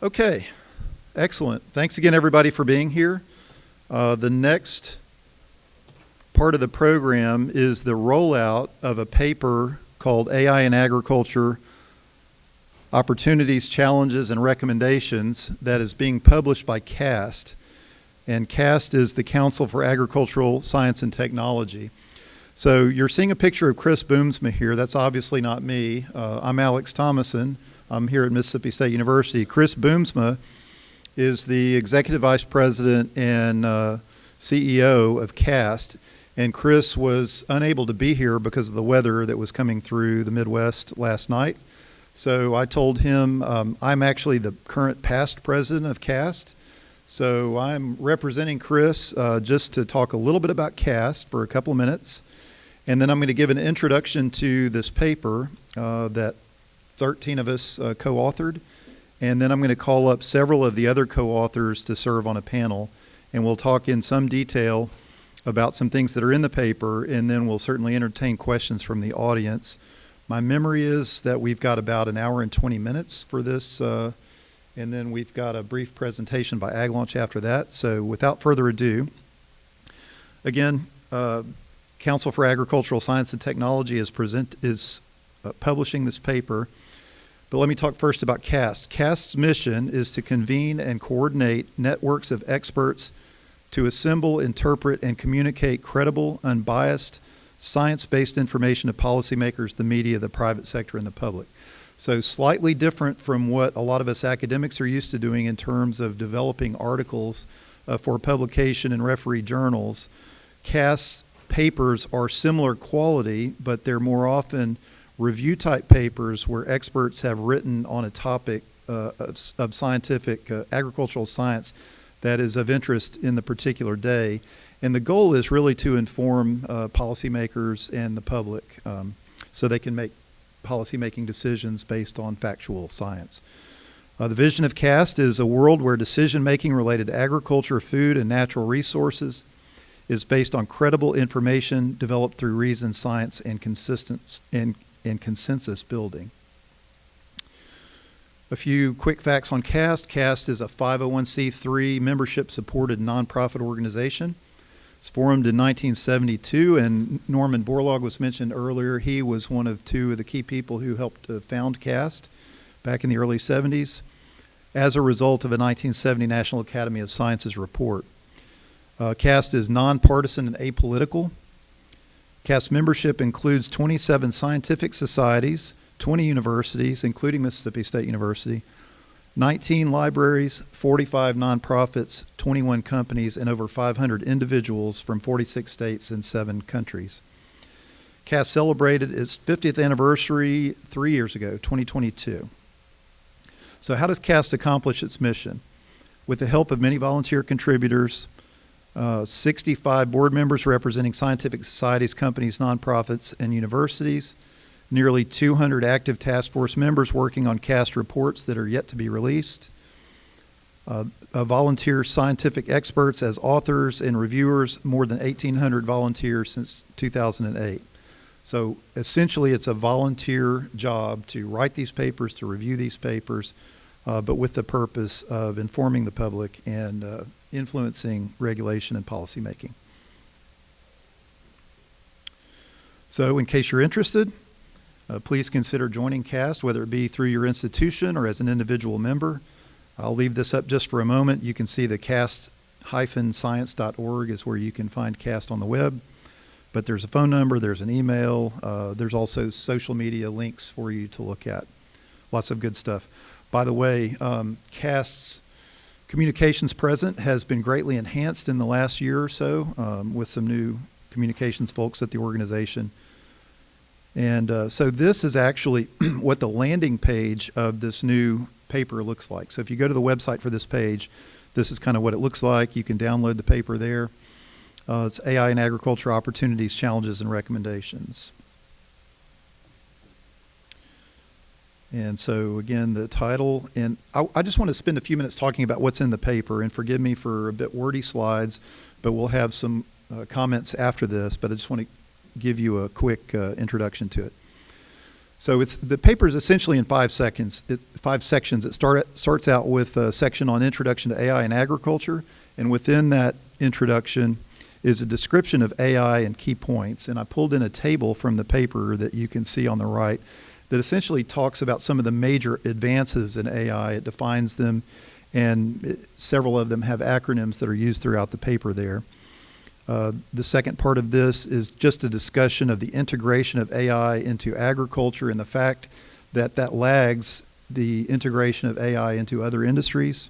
Okay, excellent. Thanks again, everybody, for being here. The next part of the program is the rollout of a paper called AI in Agriculture, Opportunities, Challenges, and Recommendations that is being published by CAST. And CAST is the Council for Agricultural Science and Technology. So you're seeing a picture of Chris Boomsma here. That's obviously not me. I'm Alex Thomason. I'm here at Mississippi State University. Chris Boomsma is the Executive Vice President and CEO of CAST. And Chris was unable to be here because of the weather that was coming through the Midwest last night. So I told him I'm actually the current past president of CAST. So I'm representing Chris just to talk a little bit about CAST for a couple of minutes. And then I'm going to give an introduction to this paper that 13 of us co-authored. And then I'm going to call up several of the other co-authors to serve on a panel. And we'll talk in some detail about some things that are in the paper. And then we'll certainly entertain questions from the audience. My memory is that we've got about an hour and 20 minutes for this. And then we've got a brief presentation by Aglaunch after that. So without further ado, again, Council for Agricultural Science and Technology is publishing this paper. But let me talk first about CAST. CAST's mission is to convene and coordinate networks of experts to assemble, interpret, and communicate credible, unbiased, science-based information to policymakers, the media, the private sector, and the public. So slightly different from what a lot of us academics are used to doing in terms of developing articles for publication in referee journals. CAST's papers are similar quality, but they're more often review type papers where experts have written on a topic of scientific agricultural science that is of interest in the particular day. And the goal is really to inform policymakers and the public so they can make policymaking decisions based on factual science. The vision of CAST is a world where decision-making related to agriculture, food, and natural resources is based on credible information developed through reason, science, and consensus building. A few quick facts on CAST. CAST is a 501c3 membership-supported nonprofit organization. It's formed in 1972, and Norman Borlaug was mentioned earlier. He was one of two of the key people who helped found CAST back in the early 70s as a result of a 1970 National Academy of Sciences report. CAST is nonpartisan and apolitical. CAST membership includes 27 scientific societies, 20 universities, including Mississippi State University, 19 libraries, 45 nonprofits, 21 companies, and over 500 individuals from 46 states and 7 countries. CAST celebrated its 50th anniversary 3 years ago, 2022. So how does CAST accomplish its mission? With the help of many volunteer contributors, 65 board members representing scientific societies, companies, nonprofits, and universities, nearly 200 active task force members working on CAST reports that are yet to be released, volunteer scientific experts as authors and reviewers, more than 1,800 volunteers since 2008. So essentially it's a volunteer job to write these papers, to review these papers, but with the purpose of informing the public and influencing regulation and policy making. So in case you're interested, please consider joining CAST, whether it be through your institution or as an individual member. I'll leave this up just for a moment. You can see the cast-science.org is where you can find CAST on the web. But there's a phone number, there's an email, there's also social media links for you to look at. Lots of good stuff. By the way, CAST's communications presence has been greatly enhanced in the last year or so with some new communications folks at the organization. And so this is actually what the landing page of this new paper looks like. So if you go to the website for this page, this is kind of what it looks like. You can download the paper there. It's AI in Agriculture, Opportunities, Challenges, and Recommendations. And so again, the title, and I just want to spend a few minutes talking about what's in the paper, and forgive me for a bit wordy slides, but we'll have some comments after this, but I just want to give you a quick introduction to it. So the paper is essentially in 5 seconds. 5 sections. It starts out with a section on Introduction to AI in Agriculture, and within that introduction is a description of AI and key points. And I pulled in a table from the paper that you can see on the right that essentially talks about some of the major advances in AI. It defines them, and several of them have acronyms that are used throughout the paper there. The second part of this is just a discussion of the integration of AI into agriculture and the fact that that lags the integration of AI into other industries.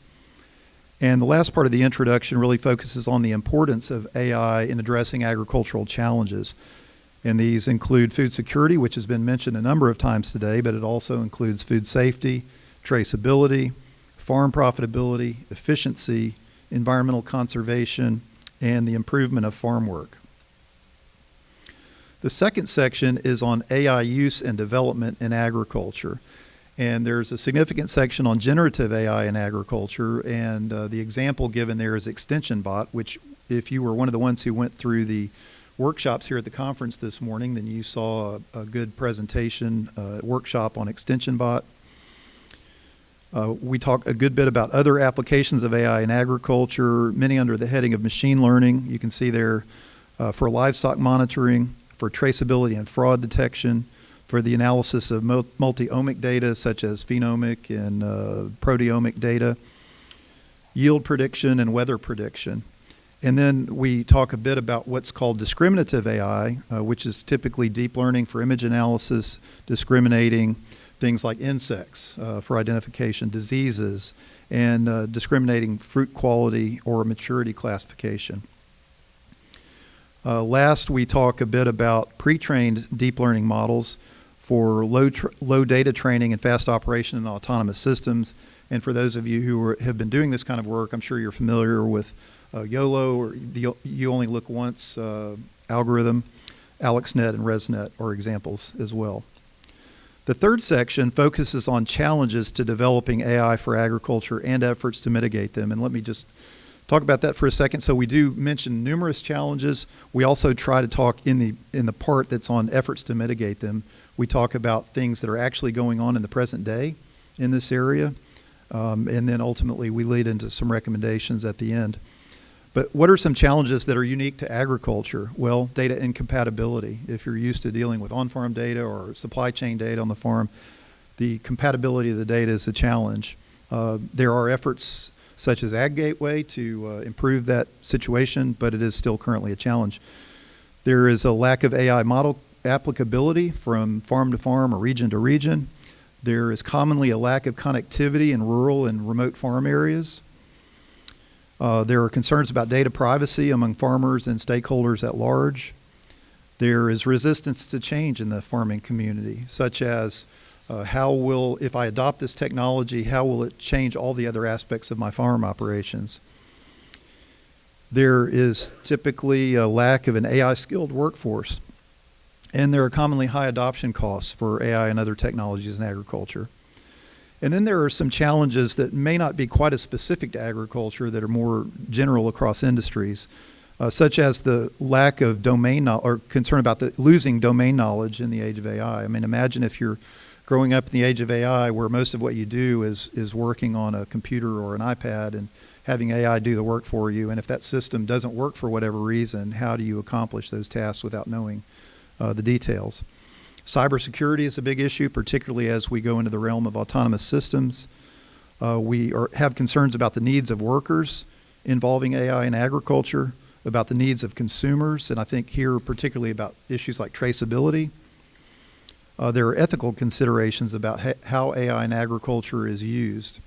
And the last part of the introduction really focuses on the importance of AI in addressing agricultural challenges. And these include food security, which has been mentioned a number of times today, but it also includes food safety, traceability, farm profitability, efficiency, environmental conservation, and the improvement of farm work. The second section is on AI use and development in agriculture. And there's a significant section on generative AI in agriculture, and the example given there is ExtensionBot, which if you were one of the ones who went through the workshops here at the conference this morning, then you saw a good presentation, workshop on ExtensionBot. We talk a good bit about other applications of AI in agriculture, many under the heading of machine learning. You can see there for livestock monitoring, for traceability and fraud detection, for the analysis of multi-omic data such as phenomic and proteomic data, yield prediction and weather prediction. And then we talk a bit about what's called discriminative AI, which is typically deep learning for image analysis, discriminating things like insects for identification, diseases, and discriminating fruit quality or maturity classification. Last, we talk a bit about pre-trained deep learning models for low data training and fast operation in autonomous systems. And for those of you who have been doing this kind of work, I'm sure you're familiar with YOLO, or the You Only Look Once algorithm. AlexNet and ResNet are examples as well. The third section focuses on challenges to developing AI for agriculture and efforts to mitigate them. And let me just talk about that for a second. So we do mention numerous challenges. We also try to talk in the part that's on efforts to mitigate them. We talk about things that are actually going on in the present day in this area. And then ultimately we lead into some recommendations at the end. But what are some challenges that are unique to agriculture? Well, data incompatibility. If you're used to dealing with on-farm data or supply chain data on the farm, the compatibility of the data is a challenge. There are efforts such as Ag Gateway to improve that situation, but it is still currently a challenge. There is a lack of AI model applicability from farm to farm or region to region. There is commonly a lack of connectivity in rural and remote farm areas. There are concerns about data privacy among farmers and stakeholders at large. There is resistance to change in the farming community, such as if I adopt this technology, how will it change all the other aspects of my farm operations? There is typically a lack of an AI-skilled workforce, and there are commonly high adoption costs for AI and other technologies in agriculture. And then there are some challenges that may not be quite as specific to agriculture that are more general across industries, such as the lack of domain knowledge, or concern about losing domain knowledge in the age of AI. I mean, imagine if you're growing up in the age of AI where most of what you do is working on a computer or an iPad and having AI do the work for you. And if that system doesn't work for whatever reason, how do you accomplish those tasks without knowing the details? Cybersecurity is a big issue, particularly as we go into the realm of autonomous systems. We have concerns about the needs of workers involving AI in agriculture, about the needs of consumers, and I think here particularly about issues like traceability. There are ethical considerations about how AI in agriculture is used.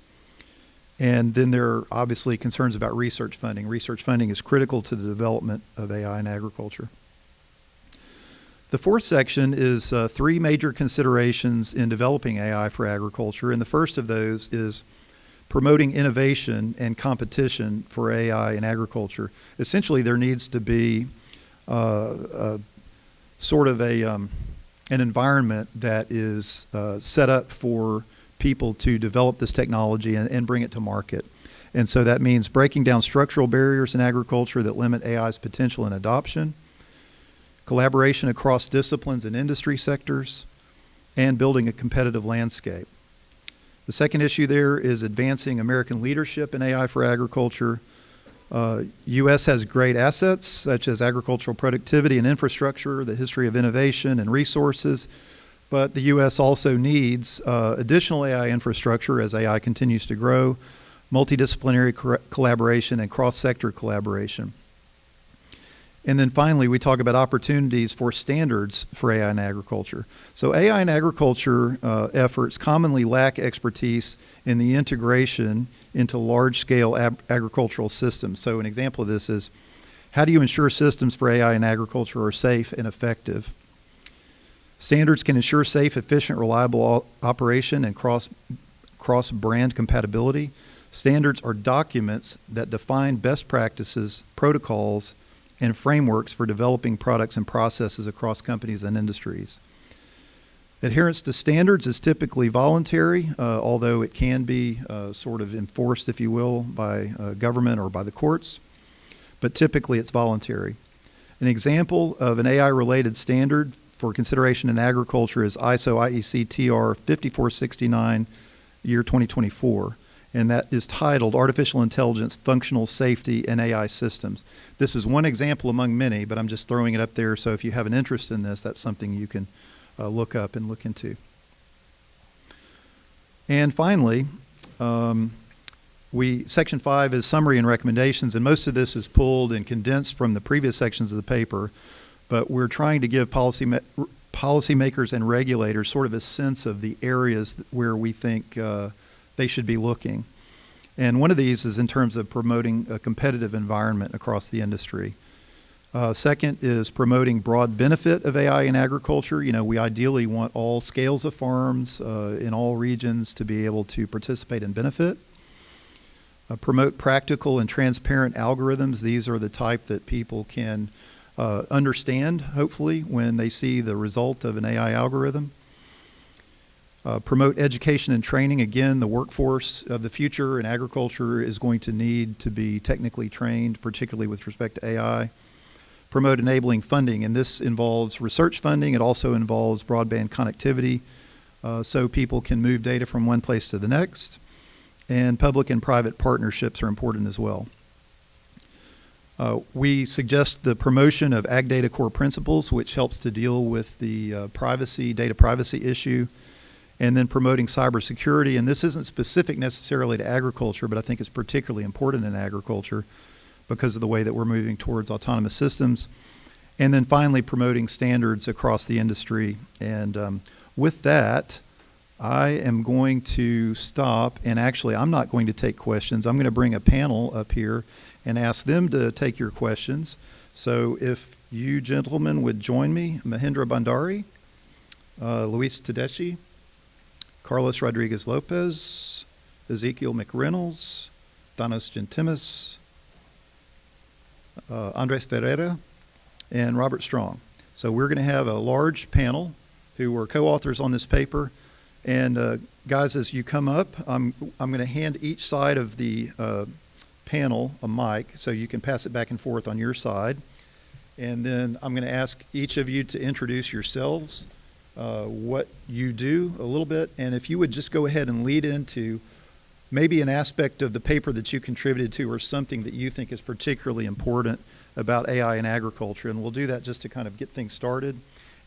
And then there are obviously concerns about research funding. Research funding is critical to the development of AI in agriculture. The fourth section is 3 major considerations in developing AI for agriculture, and the first of those is promoting innovation and competition for AI in agriculture. Essentially, there needs to be sort of an environment that is set up for people to develop this technology and bring it to market. And so that means breaking down structural barriers in agriculture that limit AI's potential and adoption, collaboration across disciplines and industry sectors, and building a competitive landscape. The second issue there is advancing American leadership in AI for agriculture. U.S. has great assets such as agricultural productivity and infrastructure, the history of innovation and resources, but the U.S. also needs additional AI infrastructure as AI continues to grow, multidisciplinary collaboration, and cross-sector collaboration. And then finally, we talk about opportunities for standards for AI in agriculture. So AI in agriculture efforts commonly lack expertise in the integration into large-scale agricultural systems. So an example of this is, how do you ensure systems for AI in agriculture are safe and effective? Standards can ensure safe, efficient, reliable operation and cross-brand compatibility. Standards are documents that define best practices, protocols, and frameworks for developing products and processes across companies and industries. Adherence to standards is typically voluntary, although it can be sort of enforced, if you will, by government or by the courts, but typically it's voluntary. An example of an AI-related standard for consideration in agriculture is ISO IEC TR 5469, year 2024. And that is titled Artificial Intelligence, Functional Safety, and AI Systems. This is one example among many, but I'm just throwing it up there, so if you have an interest in this, that's something you can look up and look into. And finally, Section 5 is summary and recommendations, and most of this is pulled and condensed from the previous sections of the paper, but we're trying to give policymakers and regulators sort of a sense of the areas where we think they should be looking. And one of these is in terms of promoting a competitive environment across the industry. Second is promoting broad benefit of AI in agriculture. You know, we ideally want all scales of farms in all regions to be able to participate and benefit. Promote practical and transparent algorithms. These are the type that people can understand, hopefully, when they see the result of an AI algorithm. Promote education and training. Again, the workforce of the future in agriculture is going to need to be technically trained, particularly with respect to AI. Promote enabling funding, and this involves research funding. It also involves broadband connectivity, so people can move data from one place to the next. And public and private partnerships are important as well. We suggest the promotion of Ag Data Core Principles, which helps to deal with the data privacy issue. And then promoting cybersecurity, and this isn't specific necessarily to agriculture, but I think it's particularly important in agriculture because of the way that we're moving towards autonomous systems. And then finally, promoting standards across the industry. And with that, I am going to stop, and actually I'm not going to take questions. I'm going to bring a panel up here and ask them to take your questions. So if you gentlemen would join me, Mahendra Bhandari, Luis Tedeschi, Carlos Rodriguez Lopez, Ezekiel McReynolds, Thanos Gentimus, Andres Ferreira, and Robert Strong. So we're going to have a large panel who are co-authors on this paper. And guys, as you come up, I'm going to hand each side of the panel a mic so you can pass it back and forth on your side. And then I'm going to ask each of you to introduce yourselves, what you do a little bit, and if you would just go ahead and lead into maybe an aspect of the paper that you contributed to or something that you think is particularly important about AI in agriculture, and we'll do that just to kind of get things started,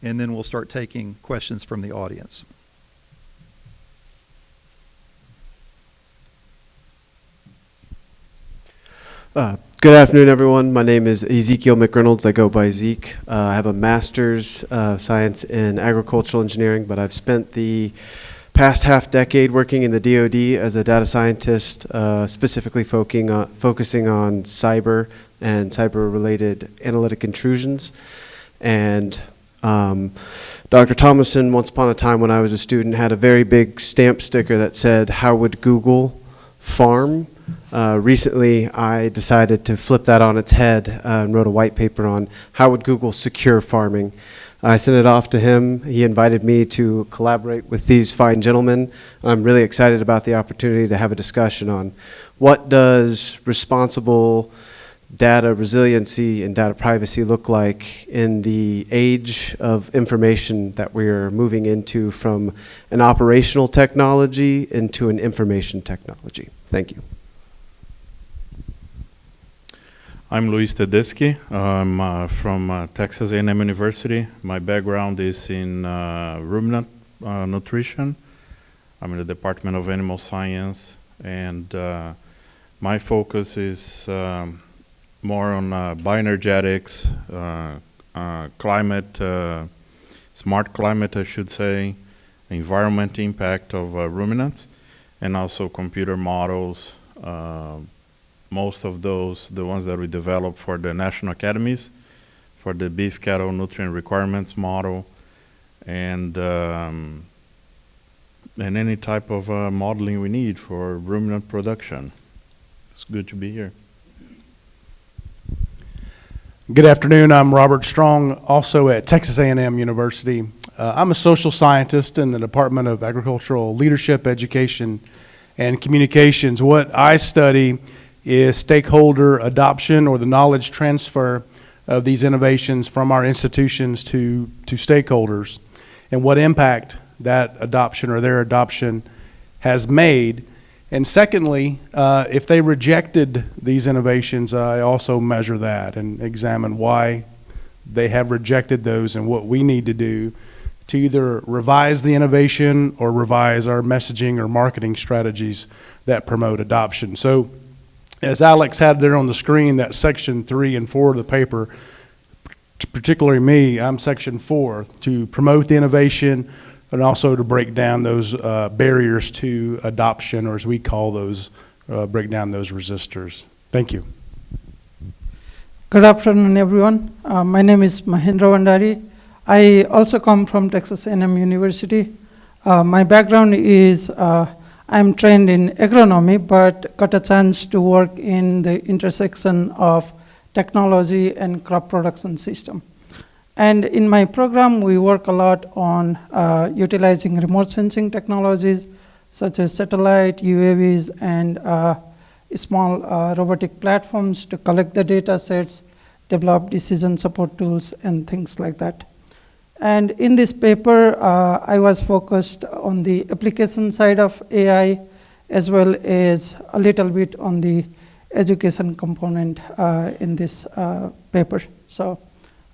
and then we'll start taking questions from the audience. Good afternoon, everyone. My name is Ezekiel McReynolds. I go by Zeke. I have a master's of science in agricultural engineering, but I've spent the past half decade working in the DoD as a data scientist, specifically focusing on cyber and cyber-related analytic intrusions. And Dr. Thomason, once upon a time when I was a student, had a very big stamp sticker that said, "How would Google farm?" Recently, I decided to flip that on its head and wrote a white paper on how would Google secure farming. I sent it off to him. He invited me to collaborate with these fine gentlemen. I'm really excited about the opportunity to have a discussion on what does responsible data resiliency and data privacy look like in the age of information that we're moving into from an operational technology into an information technology? Thank you. I'm Luis Tedeschi. I'm from Texas A&M University. My background is in ruminant nutrition. I'm in the Department of Animal Science, and my focus is more on bioenergetics, climate, smart climate, I should say, environment impact of ruminants, and also computer models. Most of those, the ones that we developed for the national academies, for the beef cattle nutrient requirements model, and any type of modeling we need for ruminant production. It's good to be here. Good afternoon. I'm Robert Strong, also at Texas A&M University. I'm a social scientist in the Department of Agricultural Leadership, Education, and Communications. What I study is stakeholder adoption, or the knowledge transfer of these innovations from our institutions to stakeholders, and what impact that adoption or their adoption has made. And secondly, if they rejected these innovations, I also measure that and examine why they have rejected those and what we need to do to either revise the innovation or revise our messaging or marketing strategies that promote adoption. So, as Alex had there on the screen, that section 3 and 4 of the paper, particularly me, I'm section 4, to promote the innovation and also to break down those barriers to adoption, or as we call those, break down those resistors. Thank you. Good afternoon, everyone. My name is Mahendra Vandari. I also come from Texas A&M University. My background is I'm trained in agronomy, but got a chance to work in the intersection of technology and crop production system. And in my program, we work a lot on utilizing remote sensing technologies, such as satellite, UAVs, and small robotic platforms to collect the data sets, develop decision support tools, and things like that. And in this paper, I was focused on the application side of AI, as well as a little bit on the education component in this paper. So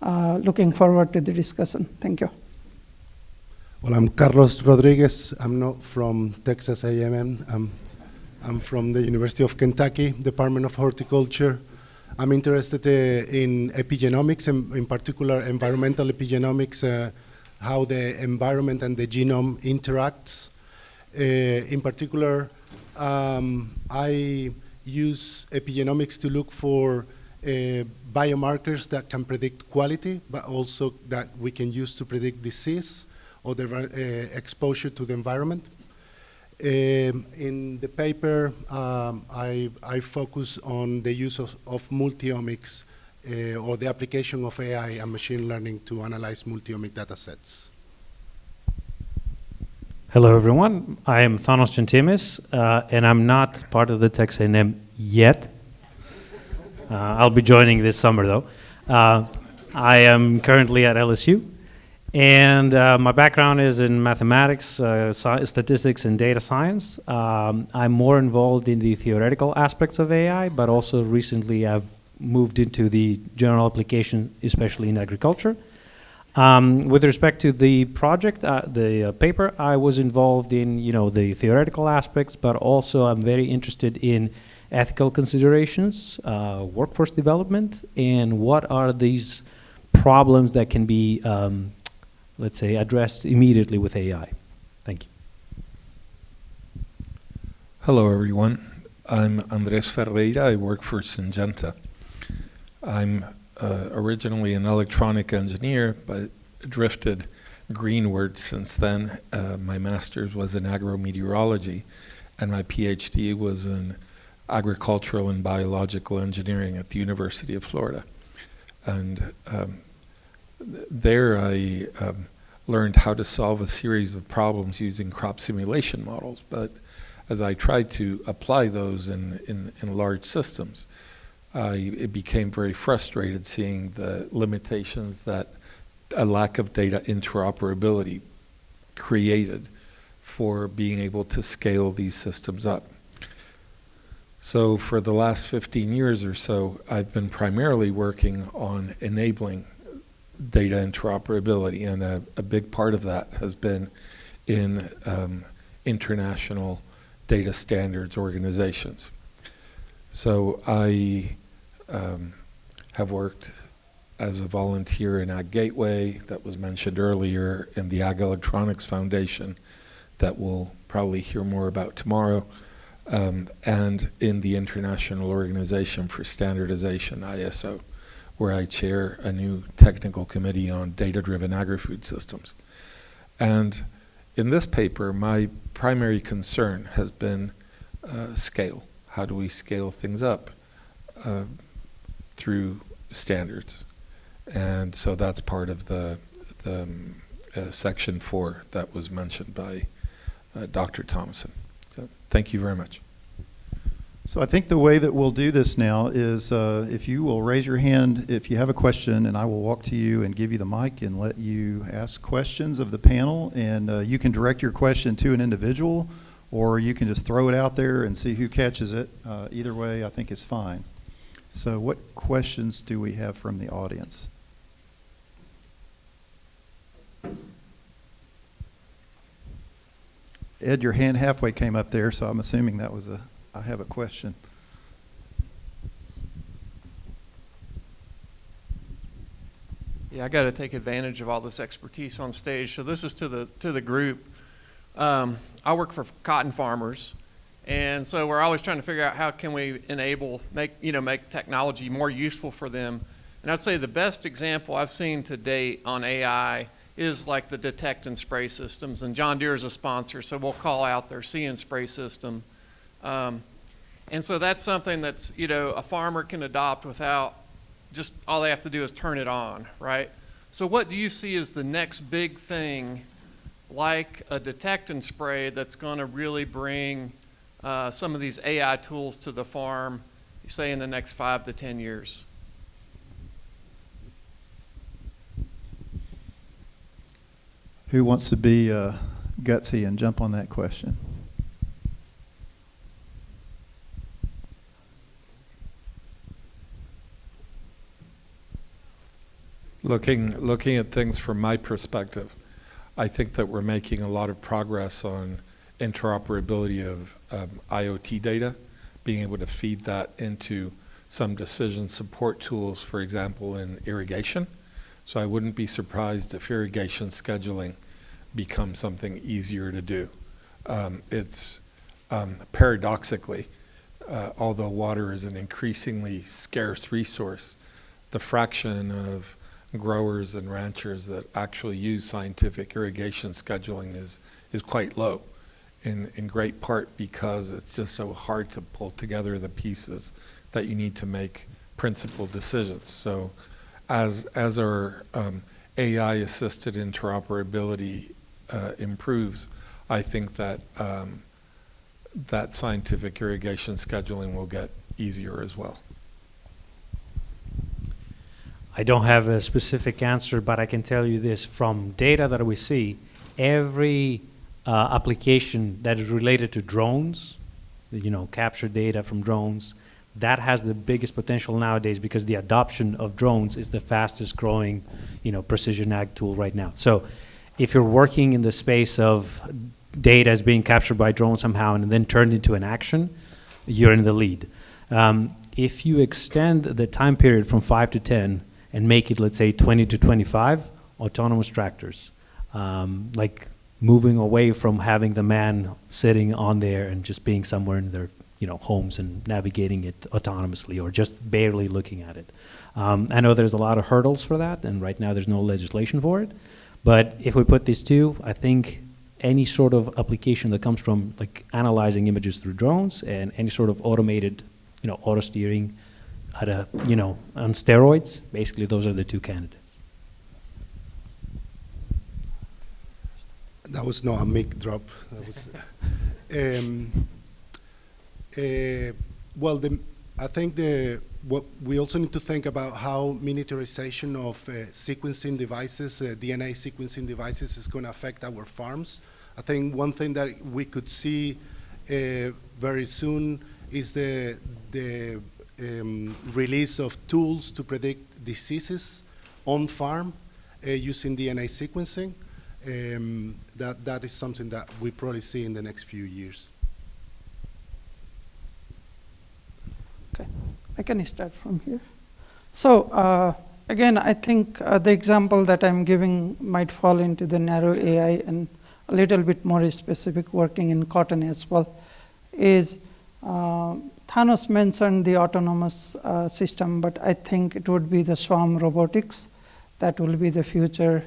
looking forward to the discussion. Thank you. Well, I'm Carlos Rodriguez. I'm not from Texas A&M. I'm from the University of Kentucky, Department of Horticulture. I'm interested in epigenomics, and in particular environmental epigenomics, how the environment and the genome interacts. In particular, I use epigenomics to look for biomarkers that can predict quality, but also that we can use to predict disease or the exposure to the environment. In the paper, I focus on the use of multiomics or the application of AI and machine learning to analyze multiomic data sets. Hello, everyone. I am Thanos Gentimis, and I'm not part of the Texas A&M yet. I'll be joining this summer, though. I am currently at LSU. And my background is in mathematics, statistics, and data science. I'm more involved in the theoretical aspects of AI, but also recently I've moved into the general application, especially in agriculture. With respect to the project, the paper, I was involved in the theoretical aspects, but also I'm very interested in ethical considerations, workforce development, and what are these problems that can be let's say, addressed immediately with AI. Thank you. Hello, everyone. I'm Andres Ferreira. I work for Syngenta. I'm originally an electronic engineer, but drifted greenward since then. My master's was in agrometeorology, and my PhD was in agricultural and biological engineering at the University of Florida. And there I learned how to solve a series of problems using crop simulation models. But as I tried to apply those in large systems, I became very frustrated seeing the limitations that a lack of data interoperability created for being able to scale these systems up. So for the last 15 years or so, I've been primarily working on enabling data interoperability, and a big part of that has been in international data standards organizations. So I have worked as a volunteer in Ag Gateway, that was mentioned earlier, in the Ag Electronics Foundation, that we'll probably hear more about tomorrow, and in the International Organization for Standardization, ISO, where I chair a new technical committee on data-driven agri-food systems. And in this paper, my primary concern has been scale. How do we scale things up through standards? And so that's part of the section 4 that was mentioned by Dr. Thomason. So thank you very much. So I think the way that we'll do this now is if you will raise your hand if you have a question, and I will walk to you and give you the mic and let you ask questions of the panel. And you can direct your question to an individual, or you can just throw it out there and see who catches it. Either way, I think is fine. So what questions do we have from the audience? Ed, your hand halfway came up there, so I'm assuming that was I have a question. Yeah, I got to take advantage of all this expertise on stage. So this is to the group. I work for cotton farmers, and so we're always trying to figure out how can we make technology more useful for them. And I'd say the best example I've seen to date on AI is like the detect and spray systems. And John Deere is a sponsor, so we'll call out their See and Spray system. And so that's something that's, a farmer can adopt without just all they have to do is turn it on, right? So what do you see as the next big thing, like a detect and spray, that's going to really bring some of these AI tools to the farm, say in the next 5 to 10 years? Who wants to be gutsy and jump on that question? Looking at things from my perspective, I think that we're making a lot of progress on interoperability of IoT data, being able to feed that into some decision support tools, for example, in irrigation. So I wouldn't be surprised if irrigation scheduling becomes something easier to do. It's paradoxically, although water is an increasingly scarce resource, the fraction of growers and ranchers that actually use scientific irrigation scheduling is quite low, in great part because it's just so hard to pull together the pieces that you need to make principled decisions. So as our AI-assisted interoperability improves, I think that that scientific irrigation scheduling will get easier as well. I don't have a specific answer, but I can tell you this. From data that we see, every application that is related to drones, capture data from drones, that has the biggest potential nowadays because the adoption of drones is the fastest growing, precision ag tool right now. So if you're working in the space of data is being captured by drones somehow and then turned into an action, you're in the lead. If you extend the time period from 5 to 10 and make it, let's say, 20 to 25, autonomous tractors, like moving away from having the man sitting on there and just being somewhere in their homes and navigating it autonomously or just barely looking at it. I know there's a lot of hurdles for that, and right now there's no legislation for it. But if we put these two, I think any sort of application that comes from like analyzing images through drones and any sort of automated, auto steering at on steroids, basically those are the two candidates. That was not a mic drop. That was, well, I think what we also need to think about how miniaturization of sequencing devices, DNA sequencing devices, is going to affect our farms. I think one thing that we could see very soon is the release of tools to predict diseases on farm using DNA sequencing. That is something that we probably see in the next few years. Okay, I can start from here. So again, I think the example that I'm giving might fall into the narrow AI and a little bit more specific working in cotton as well. Is Thanos mentioned the autonomous system, but I think it would be the swarm robotics that will be the future.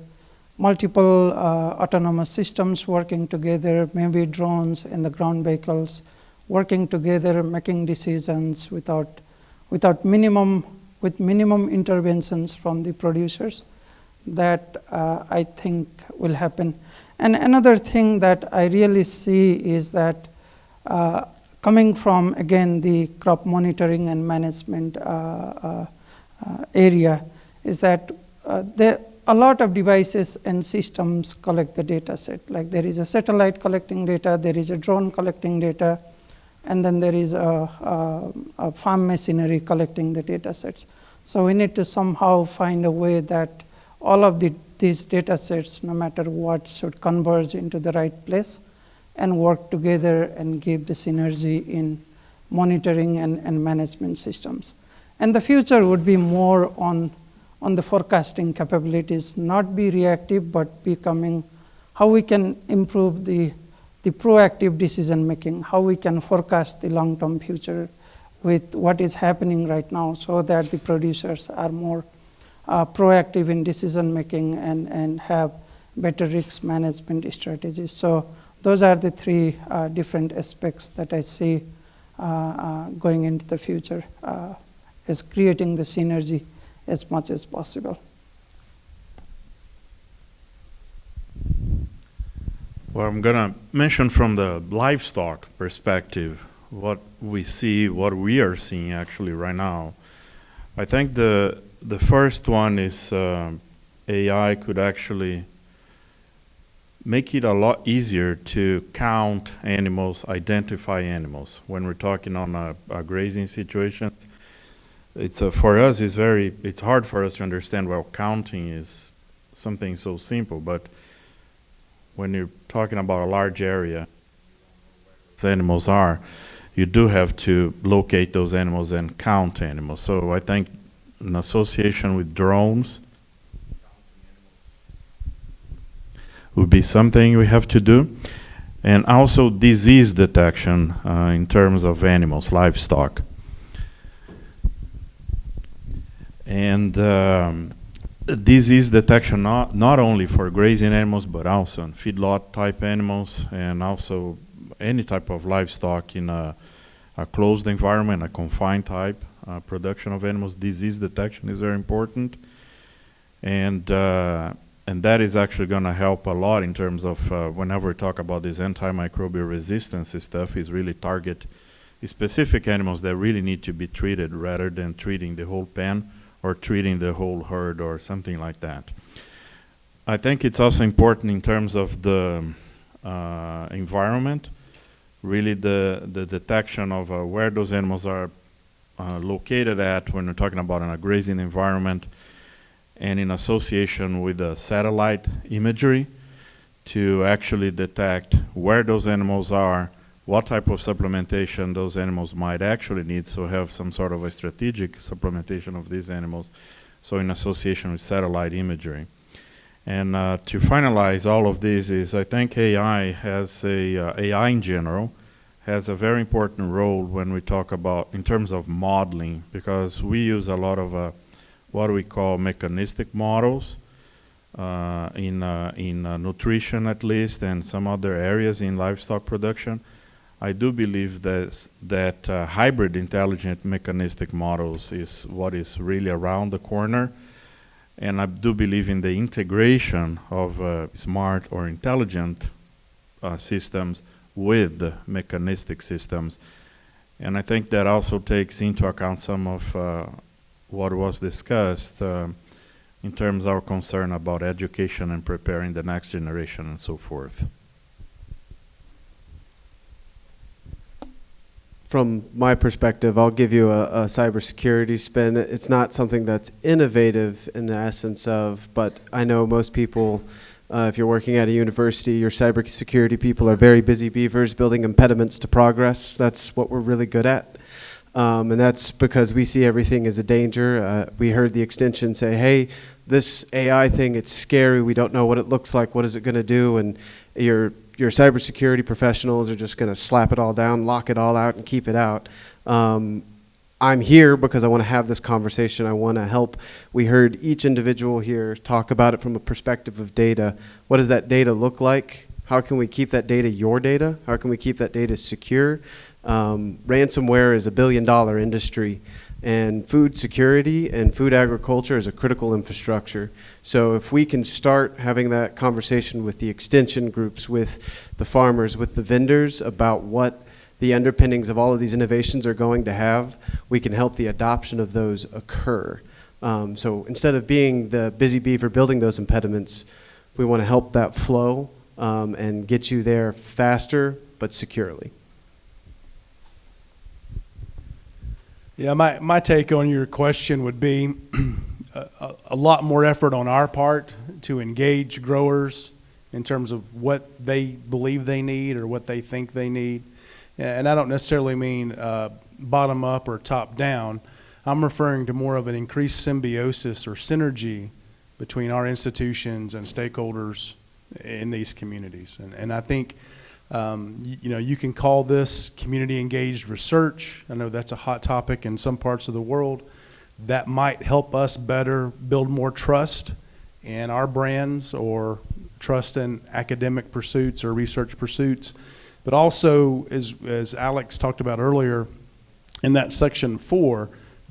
Multiple autonomous systems working together, maybe drones and the ground vehicles working together, making decisions with minimum interventions from the producers. That I think will happen. And another thing that I really see is that coming from, again, the crop monitoring and management area, is that a lot of devices and systems collect the data set. Like there is a satellite collecting data, there is a drone collecting data, and then there is a farm machinery collecting the data sets. So we need to somehow find a way that all of these data sets, no matter what, should converge into the right place and work together and give the synergy in monitoring and management systems. And the future would be more on the forecasting capabilities, not be reactive, but becoming how we can improve the proactive decision making, how we can forecast the long-term future with what is happening right now, so that the producers are more proactive in decision making and have better risk management strategies. So those are the three different aspects that I see going into the future as creating the synergy as much as possible. Well, I'm going to mention from the livestock perspective what we see, what we are seeing actually right now. I think the first one is AI could actually make it a lot easier to count animals, identify animals. When we're talking on a grazing situation, it's for us it's hard for us to understand. Well, counting is something so simple, but when you're talking about a large area, those animals are, you do have to locate those animals and count animals. So I think in association with drones would be something we have to do. And also disease detection in terms of animals, livestock. And disease detection not only for grazing animals, but also in feedlot type animals, and also any type of livestock in a closed environment, a confined type production of animals. Disease detection is very important, and that is actually going to help a lot in terms of whenever we talk about this antimicrobial resistance stuff, is really target specific animals that really need to be treated rather than treating the whole pen or treating the whole herd or something like that. I think it's also important in terms of the environment, really the detection of where those animals are located at when we're talking about in a grazing environment, and in association with the satellite imagery to actually detect where those animals are, what type of supplementation those animals might actually need, so have some sort of a strategic supplementation of these animals, so in association with satellite imagery. And to finalize all of this is, I think AI in general has a very important role when we talk about in terms of modeling, because we use a lot of what we call mechanistic models in nutrition at least, and some other areas in livestock production. I do believe that hybrid intelligent mechanistic models is what is really around the corner. And I do believe in the integration of smart or intelligent systems with the mechanistic systems. And I think that also takes into account some of what was discussed in terms of our concern about education and preparing the next generation and so forth. From my perspective, I'll give you a cybersecurity spin. It's not something that's innovative in the essence of, but I know most people, if you're working at a university, your cybersecurity people are very busy beavers building impediments to progress. That's what we're really good at. And that's because we see everything as a danger. We heard the extension say, hey, this AI thing, it's scary. We don't know what it looks like. What is it going to do? And your cybersecurity professionals are just going to slap it all down, lock it all out, and keep it out. I'm here because I want to have this conversation. I want to help. We heard each individual here talk about it from a perspective of data. What does that data look like? How can we keep that data your data? How can we keep that data secure? Ransomware is $1 billion industry, and food security and food agriculture is a critical infrastructure. So if we can start having that conversation with the extension groups, with the farmers, with the vendors about what the underpinnings of all of these innovations are going to have, we can help the adoption of those occur. So instead of being the busy beaver building those impediments, we want to help that flow and get you there faster but securely. Yeah, my take on your question would be a lot more effort on our part to engage growers in terms of what they believe they need or what they think they need. And I don't necessarily mean bottom up or top down. I'm referring to more of an increased symbiosis or synergy between our institutions and stakeholders in these communities. And I think you can call this community engaged research. I know that's a hot topic in some parts of the world. That might help us better build more trust in our brands or trust in academic pursuits or research pursuits. But also, as Alex talked about earlier, in that section 4,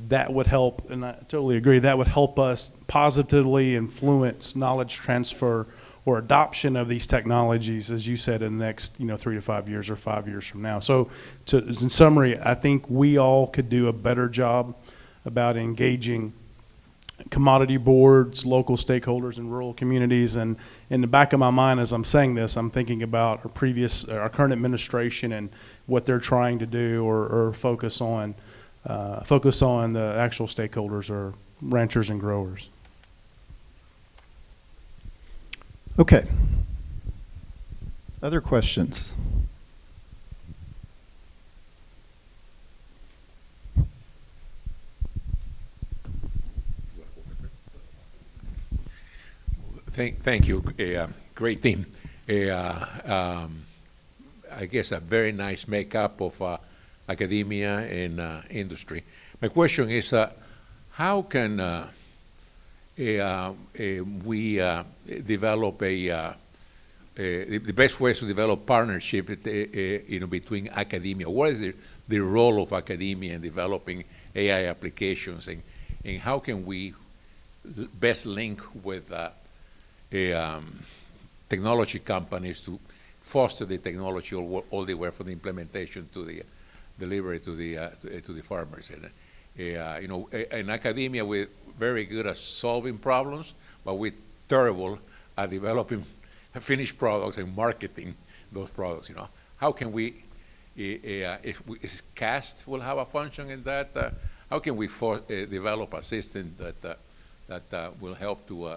that would help, and I totally agree, that would help us positively influence knowledge transfer or adoption of these technologies, as you said, in the next 3 to 5 years or 5 years from now. So in summary, I think we all could do a better job about engaging commodity boards, local stakeholders in rural communities. And in the back of my mind as I'm saying this, I'm thinking about our current administration and what they're trying to do or focus on the actual stakeholders or ranchers and growers. Okay. Other questions? Thank you. Great team. I guess a very nice makeup of academia and industry. My question is, how can we develop the best ways to develop partnership between academia? What is the role of academia in developing AI applications, and how can we best link with technology companies to foster the technology all the way from the implementation to the delivery to the farmers? And in academia, we're very good at solving problems, but we're terrible at developing finished products and marketing those products. How can we, if CAST will have a function in that, how can we develop a system that will help to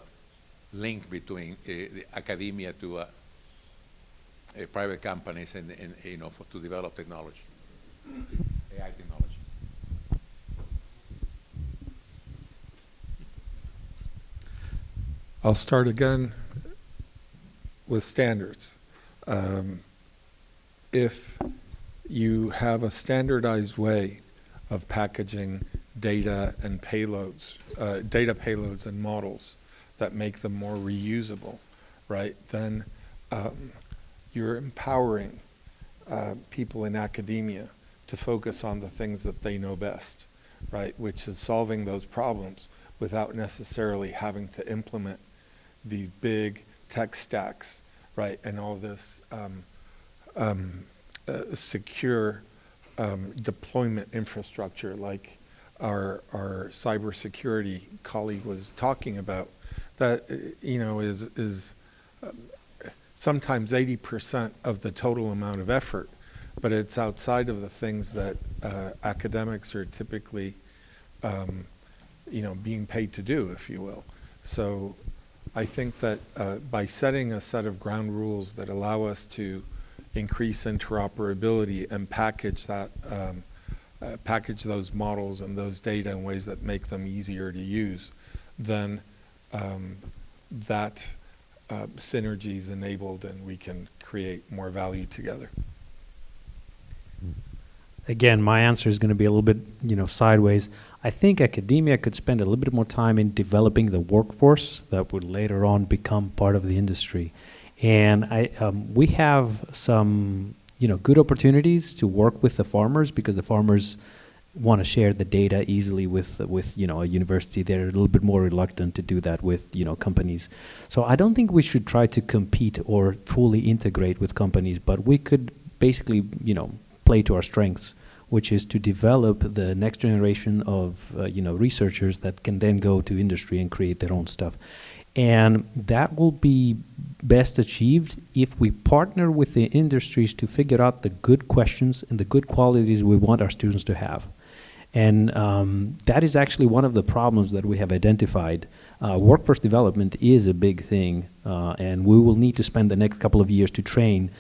link between the academia to private companies and to develop technology, AI technology? I'll start again with standards. If you have a standardized way of packaging data and payloads, data payloads and models that make them more reusable, right, then you're empowering people in academia to focus on the things that they know best, right, which is solving those problems without necessarily having to implement these big tech stacks, right, and all this secure deployment infrastructure, like our cybersecurity colleague was talking about, that is sometimes 80% of the total amount of effort, but it's outside of the things that academics are typically being paid to do, if you will. So I think that by setting a set of ground rules that allow us to increase interoperability and package that, package those models and those data in ways that make them easier to use, then that synergy is enabled and we can create more value together. Again, my answer is going to be a little bit, sideways. I think academia could spend a little bit more time in developing the workforce that would later on become part of the industry. And we have some, good opportunities to work with the farmers, because the farmers want to share the data easily with a university. They're a little bit more reluctant to do that with companies. So I don't think we should try to compete or fully integrate with companies, but we could basically play to our strengths, which is to develop the next generation of researchers that can then go to industry and create their own stuff. And that will be best achieved if we partner with the industries to figure out the good questions and the good qualities we want our students to have. And that is actually one of the problems that we have identified. Workforce development is a big thing, and we will need to spend the next couple of years to train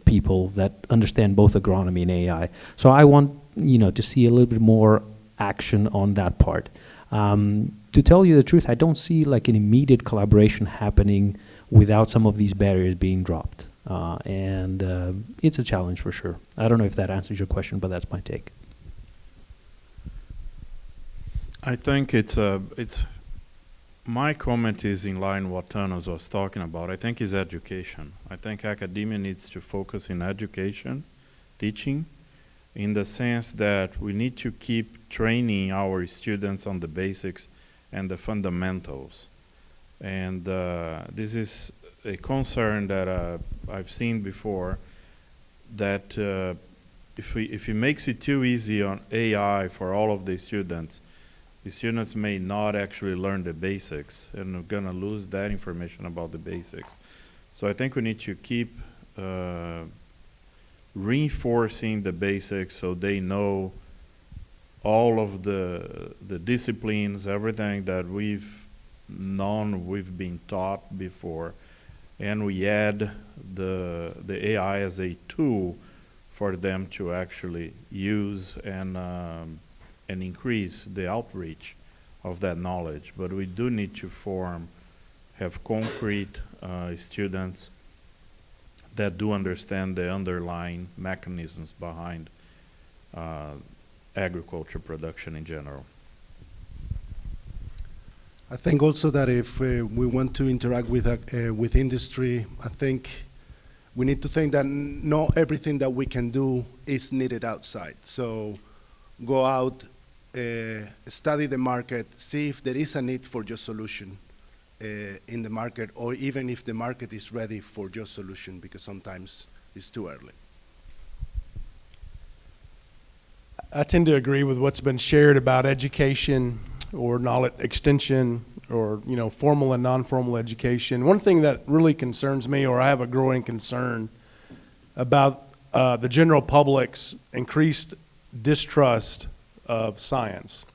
people that understand both agronomy and AI. So I want to see a little bit more action on that part. To tell you the truth, I don't see like an immediate collaboration happening without some of these barriers being dropped. And it's a challenge for sure. I don't know if that answers your question, but that's my take. I think my comment is in line what Thanos was talking about. I think is education. I think academia needs to focus in education, teaching, in the sense that we need to keep training our students on the basics and the fundamentals. And this is a concern that I've seen before, that if it makes it too easy on AI for all of the students may not actually learn the basics, and we're going to lose that information about the basics. So I think we need to keep reinforcing the basics so they know all of the disciplines, everything that we've been taught before, and we add the AI as a tool for them to actually use and increase the outreach of that knowledge. But we do need to have concrete students that do understand the underlying mechanisms behind agriculture production in general. I think also that if we want to interact with industry, I think we need to think that not everything that we can do is needed outside. So go out, study the market, see if there is a need for your solution in the market, or even if the market is ready for your solution, because sometimes it's too early. I tend to agree with what's been shared about education or knowledge extension, or formal and non-formal education. One thing that really concerns me, or I have a growing concern about the general public's increased distrust of science,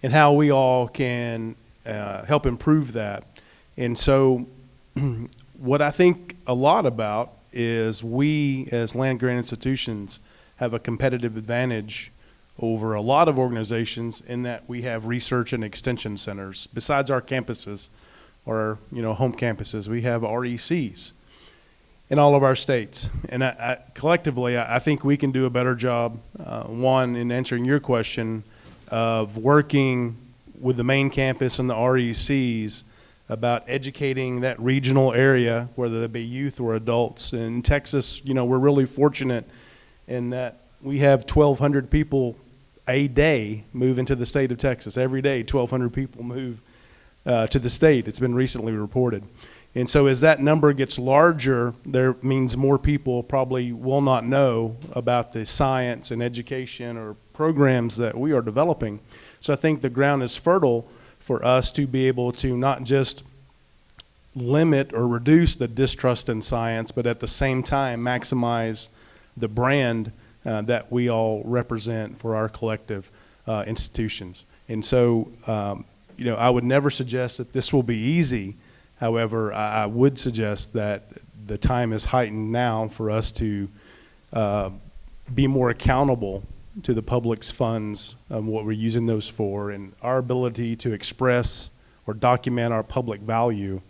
and how we all can help improve that. And so what I think a lot about is we as land-grant institutions have a competitive advantage over a lot of organizations in that we have research and extension centers. Besides our campuses, or home campuses, we have RECs in all of our states. And collectively, I think we can do a better job, one, in answering your question, of working with the main campus and the RECs about educating that regional area, whether they be youth or adults. In Texas, we're really fortunate in that we have 1,200 people a day move into the state of Texas. Every day, 1,200 people move to the state. It's been recently reported. And so as that number gets larger, there means more people probably will not know about the science and education or programs that we are developing. So I think the ground is fertile for us to be able to not just limit or reduce the distrust in science, but at the same time maximize the brand that we all represent for our collective institutions. And so, I would never suggest that this will be easy. However, I would suggest that the time is heightened now for us to be more accountable to the public's funds, what we're using those for, and our ability to express or document our public value,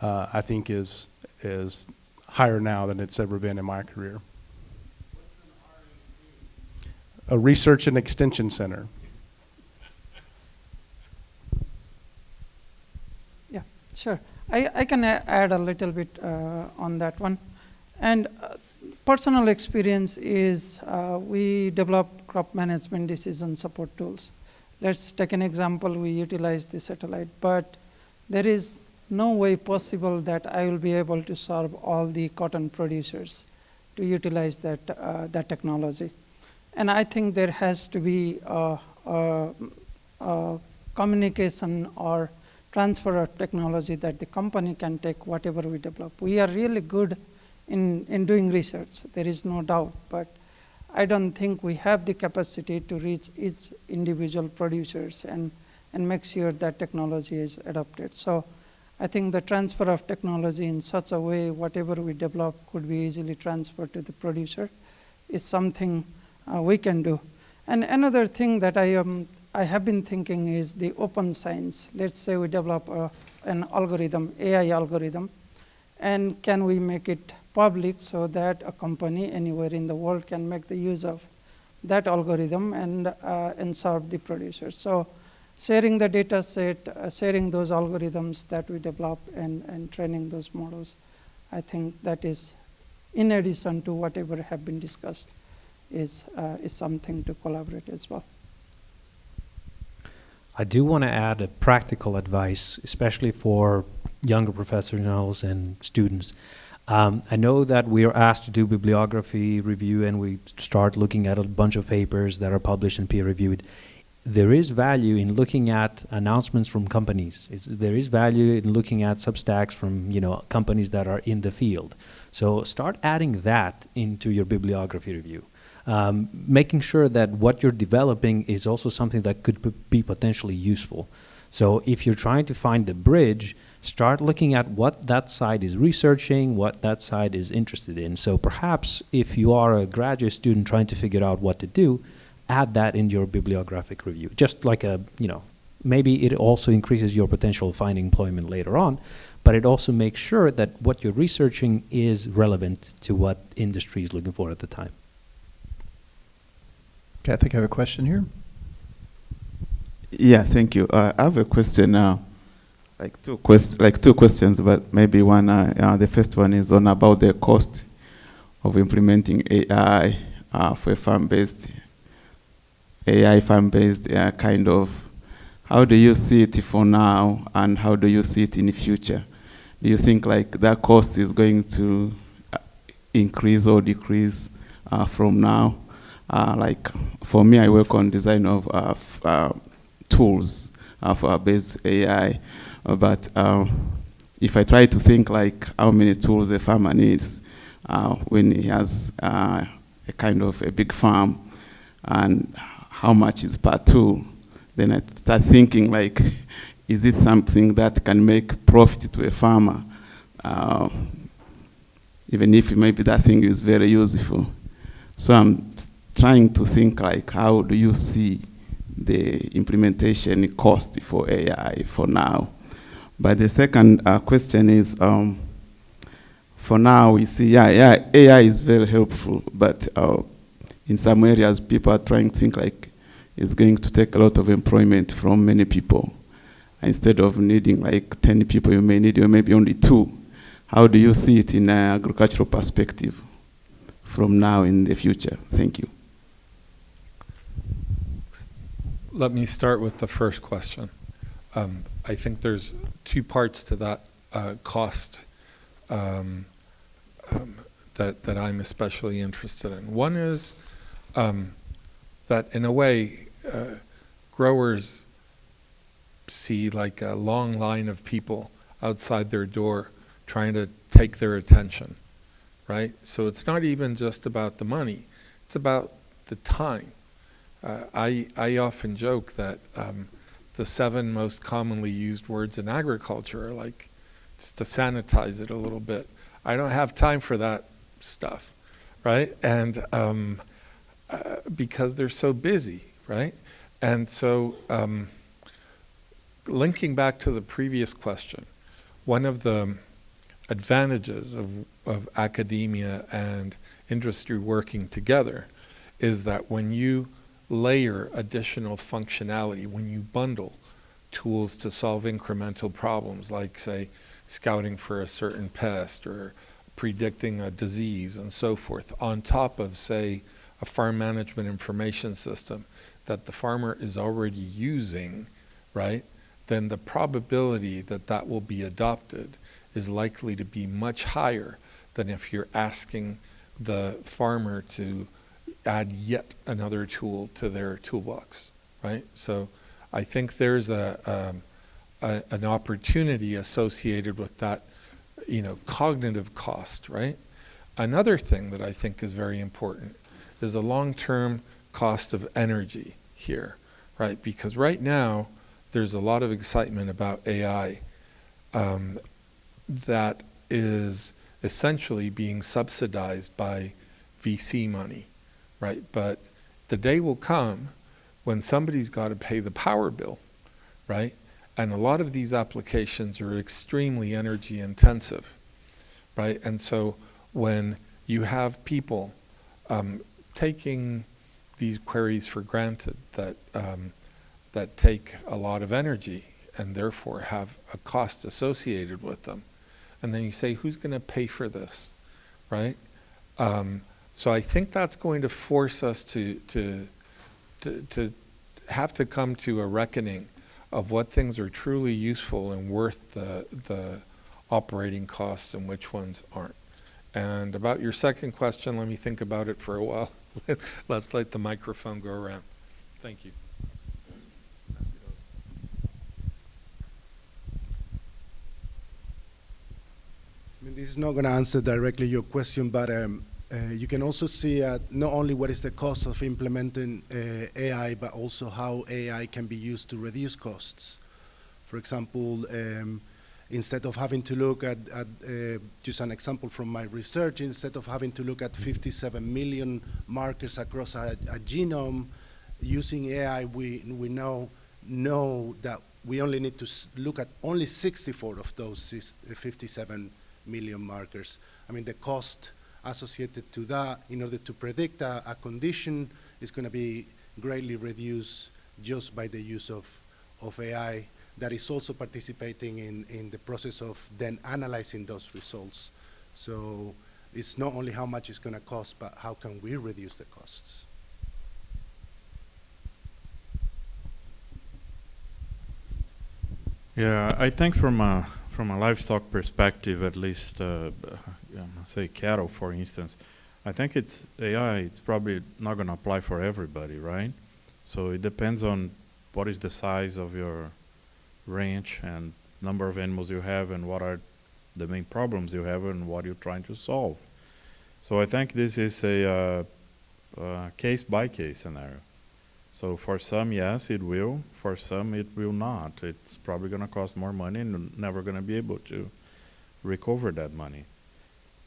I think is higher now than it's ever been in my career. A research and extension center. Yeah, sure. I can add a little bit on that one. And personal experience is we develop crop management decision support tools. Let's take an example. We utilize the satellite, but there is no way possible that I will be able to serve all the cotton producers to utilize that technology. And I think there has to be communication or transfer of technology that the company can take whatever we develop. We are really good in doing research, there is no doubt, but I don't think we have the capacity to reach each individual producers and make sure that technology is adopted. So I think the transfer of technology in such a way, whatever we develop could be easily transferred to the producer, is something we can do. And another thing that I have been thinking is the open science. Let's say we develop an algorithm, AI algorithm, and can we make it public so that a company anywhere in the world can make the use of that algorithm and serve the producers. So sharing the data set, sharing those algorithms that we develop and training those models, I think that is, in addition to whatever have been discussed, is something to collaborate as well. I do want to add a practical advice, especially for younger professionals and students. I know that we are asked to do bibliography review and we start looking at a bunch of papers that are published and peer-reviewed. There is value in looking at announcements from companies. There is value in looking at Substacks from companies that are in the field. So start adding that into your bibliography review. Making sure that what you're developing is also something that could be potentially useful. So if you're trying to find the bridge, start looking at what that side is researching, what that side is interested in. So perhaps if you are a graduate student trying to figure out what to do, add that in your bibliographic review. Just like maybe it also increases your potential of finding employment later on, but it also makes sure that what you're researching is relevant to what industry is looking for at the time. Okay, I think I have a question here. Yeah, thank you. I have a question now, two questions, but maybe one. The first one is on about the cost of implementing AI for a farm-based kind of. How do you see it for now, and how do you see it in the future? Do you think that cost is going to increase or decrease from now? For me, I work on design of tools for based AI, but if I try to think how many tools a farmer needs when he has a kind of a big farm, and how much is per tool, then I start thinking is it something that can make profit to a farmer, even if maybe that thing is very useful. So I'm trying to think how do you see the implementation cost for AI for now? But the second question is, for now we see, AI is very helpful, but in some areas people are trying to think it's going to take a lot of employment from many people. Instead of needing 10 people, you may need maybe only 2. How do you see it in an agricultural perspective from now in the future? Thank you. Let me start with the first question. I think there's 2 parts to that cost that I'm especially interested in. One is that in a way, growers see like a long line of people outside their door trying to take their attention, right? So it's not even just about the money, it's about the time. I often joke that the 7 most commonly used words in agriculture are like, just to sanitize it a little bit, I don't have time for that stuff, right? And because they're so busy, right? And so linking back to the previous question, one of the advantages of academia and industry working together is that when you layer additional functionality, when you bundle tools to solve incremental problems, like say scouting for a certain pest or predicting a disease and so forth, on top of say a farm management information system that the farmer is already using, right, then the probability that that will be adopted is likely to be much higher than if you're asking the farmer to add yet another tool to their toolbox, right? So I think there's an opportunity associated with that, cognitive cost, right? Another thing that I think is very important is the long-term cost of energy here, right? Because right now, there's a lot of excitement about AI that is essentially being subsidized by VC money, right? But the day will come when somebody's got to pay the power bill, right? And a lot of these applications are extremely energy intensive, right? And so when you have people taking these queries for granted that take a lot of energy and therefore have a cost associated with them, and then you say, who's going to pay for this, right? So I think that's going to force us to have to come to a reckoning of what things are truly useful and worth the operating costs and which ones aren't. And about your second question, let me think about it for a while. Let's let the microphone go around. Thank you. I mean, this is not going to answer directly your question, but you can also see not only what is the cost of implementing AI, but also how AI can be used to reduce costs. For example, instead of having to look at just an example from my research, instead of having to look at 57 million markers across a genome, using AI, we know that we only need to look at only 64 of those 57 million markers. I mean, the cost associated to that in order to predict a condition is going to be greatly reduced just by the use of AI that is also participating in the process of then analyzing those results. So it's not only how much it's going to cost, but how can we reduce the costs? Yeah, I think from a livestock perspective, at least, say cattle, for instance, I think it's AI. It's probably not going to apply for everybody, right? So it depends on what is the size of your ranch and number of animals you have, and what are the main problems you have, and what you're trying to solve. So I think this is a case-by-case scenario. So for some, yes, it will. For some, it will not. It's probably going to cost more money and never going to be able to recover that money.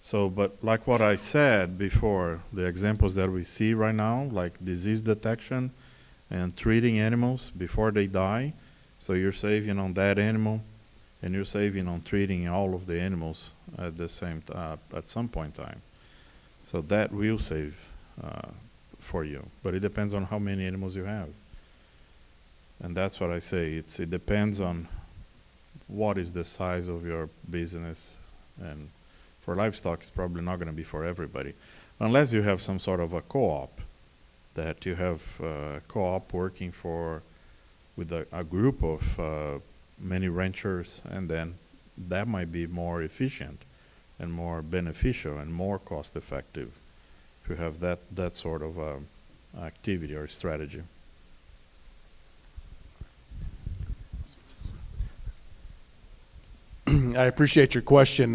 So, but like what I said before, the examples that we see right now, like disease detection and treating animals before they die. So you're saving on that animal, and you're saving on treating all of the animals at the same at some point in time. So that will save for you, but it depends on how many animals you have. And that's what I say. It depends on what is the size of your business, and for livestock, it's probably not going to be for everybody, unless you have some sort of a co-op, that you have a co-op working with a group of many ranchers, and then that might be more efficient and more beneficial and more cost effective if you have that sort of activity or strategy. I appreciate your question.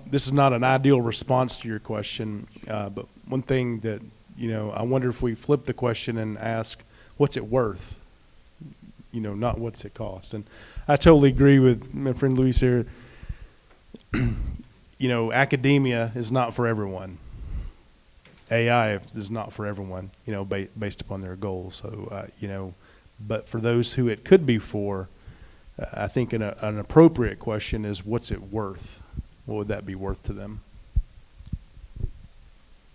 This is not an ideal response to your question, but one thing that, I wonder if we flip the question and ask, what's it worth? Not what's it cost. And I totally agree with my friend Luis here. Academia is not for everyone. AI is not for everyone, based upon their goals. So, but for those who it could be for, I think an appropriate question is, what's it worth? What would that be worth to them?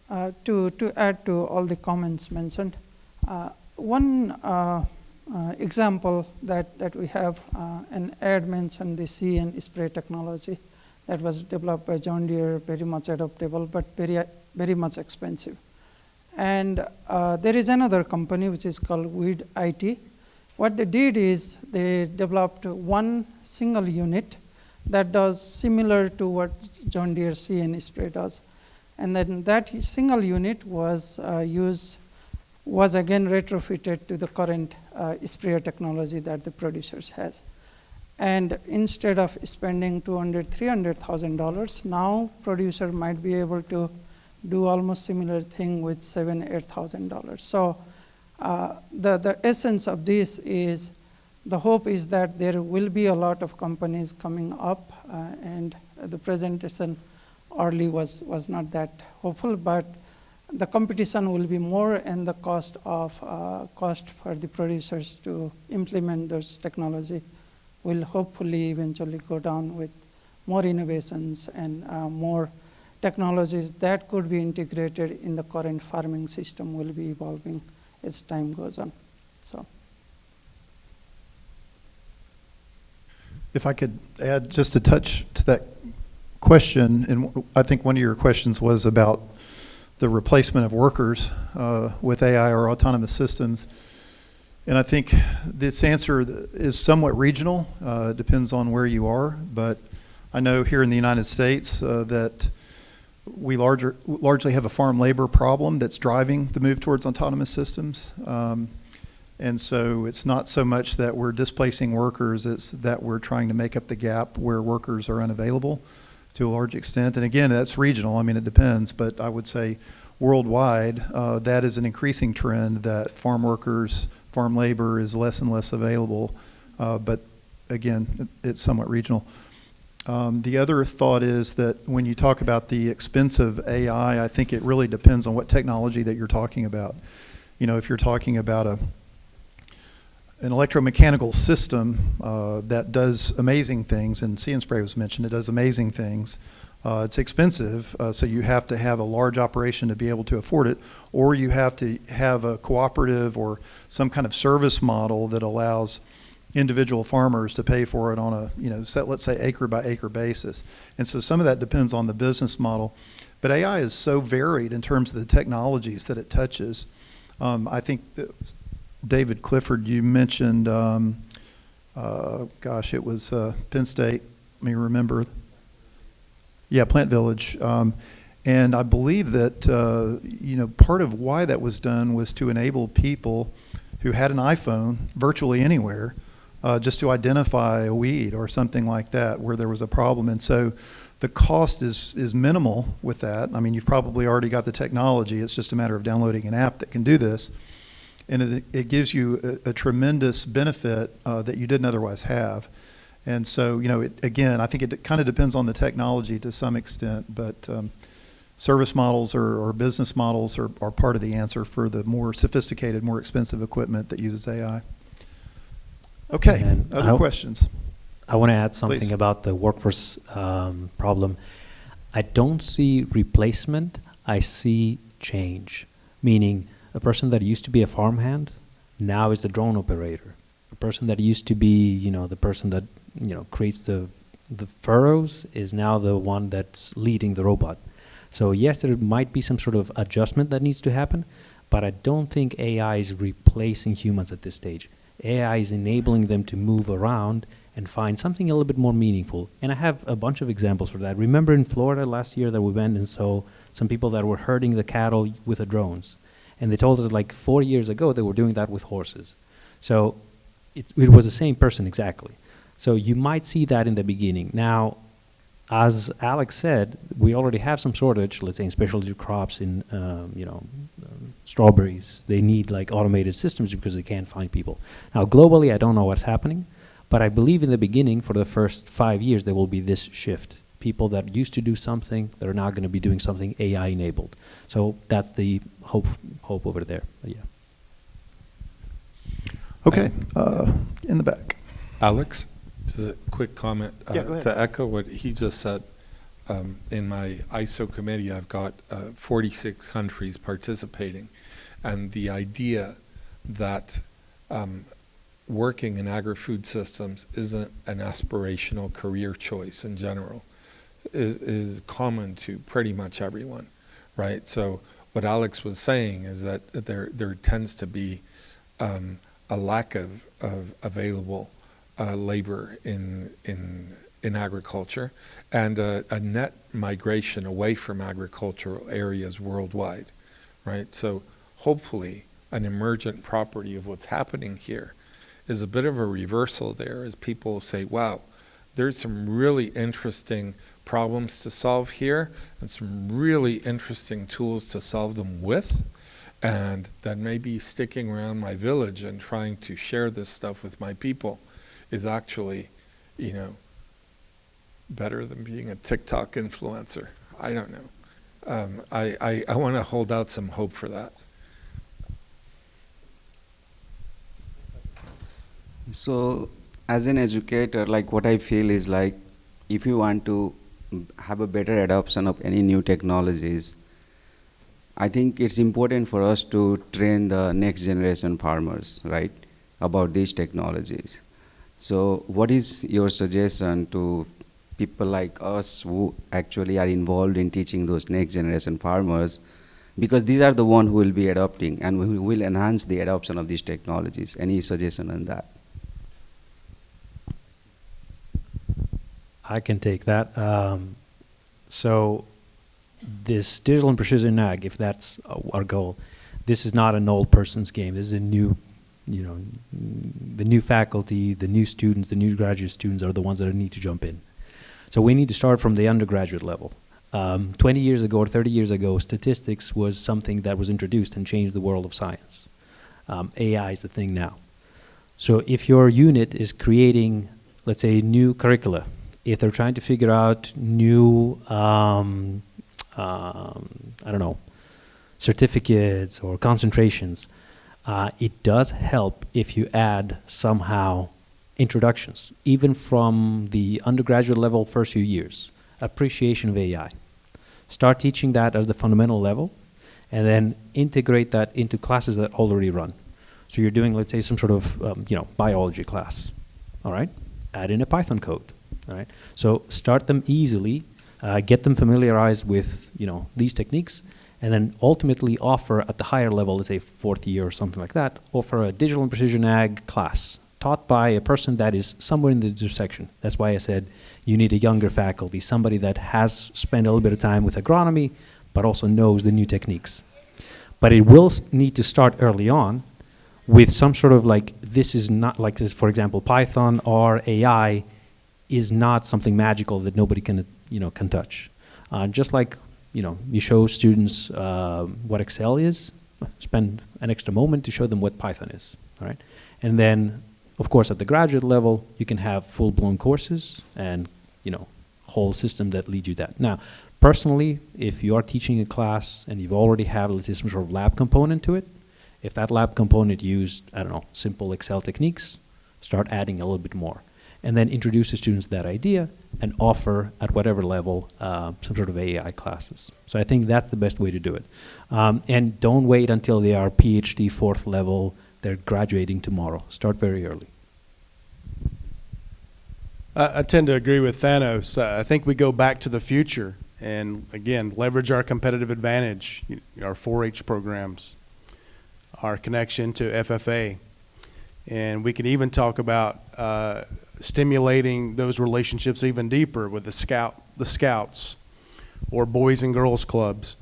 To add to all the comments mentioned, one example that we have, an ad mentioned the see and spray technology that was developed by John Deere, very much adaptable, but very much expensive. And there is another company which is called Weed IT. What they did is they developed one single unit that does similar to what John Deere see and spray does. And then that single unit was again retrofitted to the current sprayer technology that the producers has. And instead of spending $200,000-$300,000, now producer might be able to do almost similar thing with $7,000-$8,000. So the essence of this is, the hope is that there will be a lot of companies coming up, and the presentation early was not that hopeful, but the competition will be more, and the cost for the producers to implement those technology will hopefully eventually go down with more innovations and more technologies that could be integrated in the current farming system will be evolving as time goes on. So, if I could add just a touch to that question, and I think one of your questions was about the replacement of workers with AI or autonomous systems. And I think this answer is somewhat regional. It depends on where you are. But I know here in the United States that we largely have a farm labor problem that's driving the move towards autonomous systems. And so it's not so much that we're displacing workers, it's that we're trying to make up the gap where workers are unavailable to a large extent. And again, that's regional. I mean, it depends. But I would say worldwide, that is an increasing trend that farm labor is less and less available. But again, it's somewhat regional. The other thought is that when you talk about the expense of AI, I think it really depends on what technology that you're talking about. If you're talking about an electromechanical system that does amazing things, and See and Spray was mentioned, it does amazing things. It's expensive, so you have to have a large operation to be able to afford it, or you have to have a cooperative or some kind of service model that allows individual farmers to pay for it on a, let's say acre by acre basis. And so some of that depends on the business model. But AI is so varied in terms of the technologies that it touches. I think that David Clifford, you mentioned, it was Penn State, let me remember. Yeah, Plant Village. And I believe that, part of why that was done was to enable people who had an iPhone virtually anywhere just to identify a weed or something like that where there was a problem. And so the cost is minimal with that. I mean, you've probably already got the technology. It's just a matter of downloading an app that can do this. And it gives you a tremendous benefit that you didn't otherwise have. And so, again, I think it kind of depends on the technology to some extent, but service models or business models are part of the answer for the more sophisticated, more expensive equipment that uses AI. Okay, other questions? I want to add something Please. about the workforce problem. I don't see replacement, I see change, meaning a person that used to be a farmhand now is the drone operator. A person that used to be, the person that, creates the furrows is now the one that's leading the robot. So yes, there might be some sort of adjustment that needs to happen, but I don't think AI is replacing humans at this stage. AI is enabling them to move around and find something a little bit more meaningful. And I have a bunch of examples for that. Remember in Florida last year that we went and saw some people that were herding the cattle with the drones. And they told us like 4 years ago they were doing that with horses. So it was the same person exactly. So you might see that in the beginning. Now, as Alex said, we already have some shortage, let's say in specialty crops, in strawberries. They need like automated systems because they can't find people. Now, globally, I don't know what's happening, but I believe in the beginning, for the first 5 years, there will be this shift. People that used to do something, they're now going to be doing something AI-enabled. So that's the hope over there. But yeah. Okay, in the back. Alex, just a quick comment. Yeah, go ahead. To echo what he just said, in my ISO committee, I've got 46 countries participating. And the idea that working in agri-food systems isn't an aspirational career choice in general is common to pretty much everyone, right? So what Alex was saying is that there tends to be a lack of available labor in agriculture, and a net migration away from agricultural areas worldwide, right? So hopefully an emergent property of what's happening here is a bit of a reversal there, as people say, wow, there's some really interesting problems to solve here and some really interesting tools to solve them with, and that maybe sticking around my village and trying to share this stuff with my people is actually, better than being a TikTok influencer. I don't know. I want to hold out some hope for that. So as an educator, like what I feel is like, if you want to have a better adoption of any new technologies, I think it's important for us to train the next generation farmers, right, about these technologies. So what is your suggestion to people like us who actually are involved in teaching those next generation farmers, because these are the ones who will be adopting and who will enhance the adoption of these technologies? Any suggestion on that? I can take that. So this digital and precision ag, if that's our goal, this is not an old person's game. This is a new, the new faculty, the new students, the new graduate students are the ones that need to jump in. So we need to start from the undergraduate level. 20 years ago or 30 years ago, statistics was something that was introduced and changed the world of science. AI is the thing now. So if your unit is creating, let's say, new curricula, if they're trying to figure out new, certificates or concentrations, it does help if you add somehow introductions, even from the undergraduate level first few years, appreciation of AI. Start teaching that at the fundamental level, and then integrate that into classes that already run. So you're doing, let's say, some sort of biology class, all right? Add in a Python code, all right? So start them easily, get them familiarized with these techniques, and then ultimately offer at the higher level, let's say fourth year or something like that, offer a digital and precision ag class taught by a person that is somewhere in the intersection. That's why I said you need a younger faculty, somebody that has spent a little bit of time with agronomy, but also knows the new techniques. But it will need to start early on with some sort of this is not like this, for example, Python or AI is not something magical that nobody can, can touch. Just like, you show students what Excel is, spend an extra moment to show them what Python is, all right? And then, of course, at the graduate level, you can have full-blown courses and, whole system that lead you that. Now, personally, if you are teaching a class and you've already have, let's say, some sort of lab component to it, if that lab component used, simple Excel techniques, start adding a little bit more. And then introduce the students to that idea and offer at whatever level some sort of AI classes. So I think that's the best way to do it. And don't wait until they are PhD fourth level, they're graduating tomorrow. Start very early. I tend to agree with Thanos. I think we go back to the future and, again, leverage our competitive advantage, our 4-H programs, our connection to FFA. And we can even talk about stimulating those relationships even deeper with the scouts or boys and girls clubs.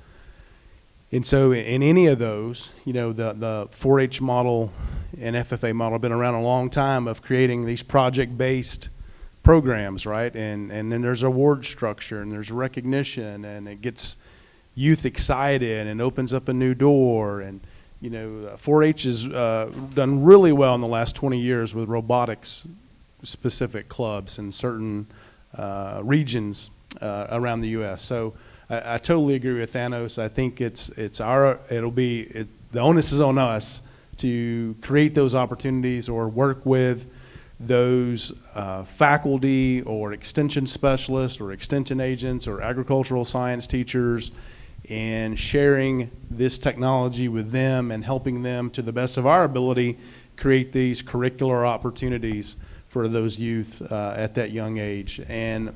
And so in any of those, you know, the 4-H model and FFA model have been around a long time of creating these project-based programs, right? And then there's award structure and there's recognition, and it gets youth excited and opens up a new door. And you know, 4-H has done really well in the last 20 years with robotics specific clubs in certain regions around the U.S. So I totally agree with Thanos. I think the onus is on us to create those opportunities or work with those faculty or extension specialists or extension agents or agricultural science teachers, and sharing this technology with them and helping them to the best of our ability create these curricular opportunities for those youth at that young age. And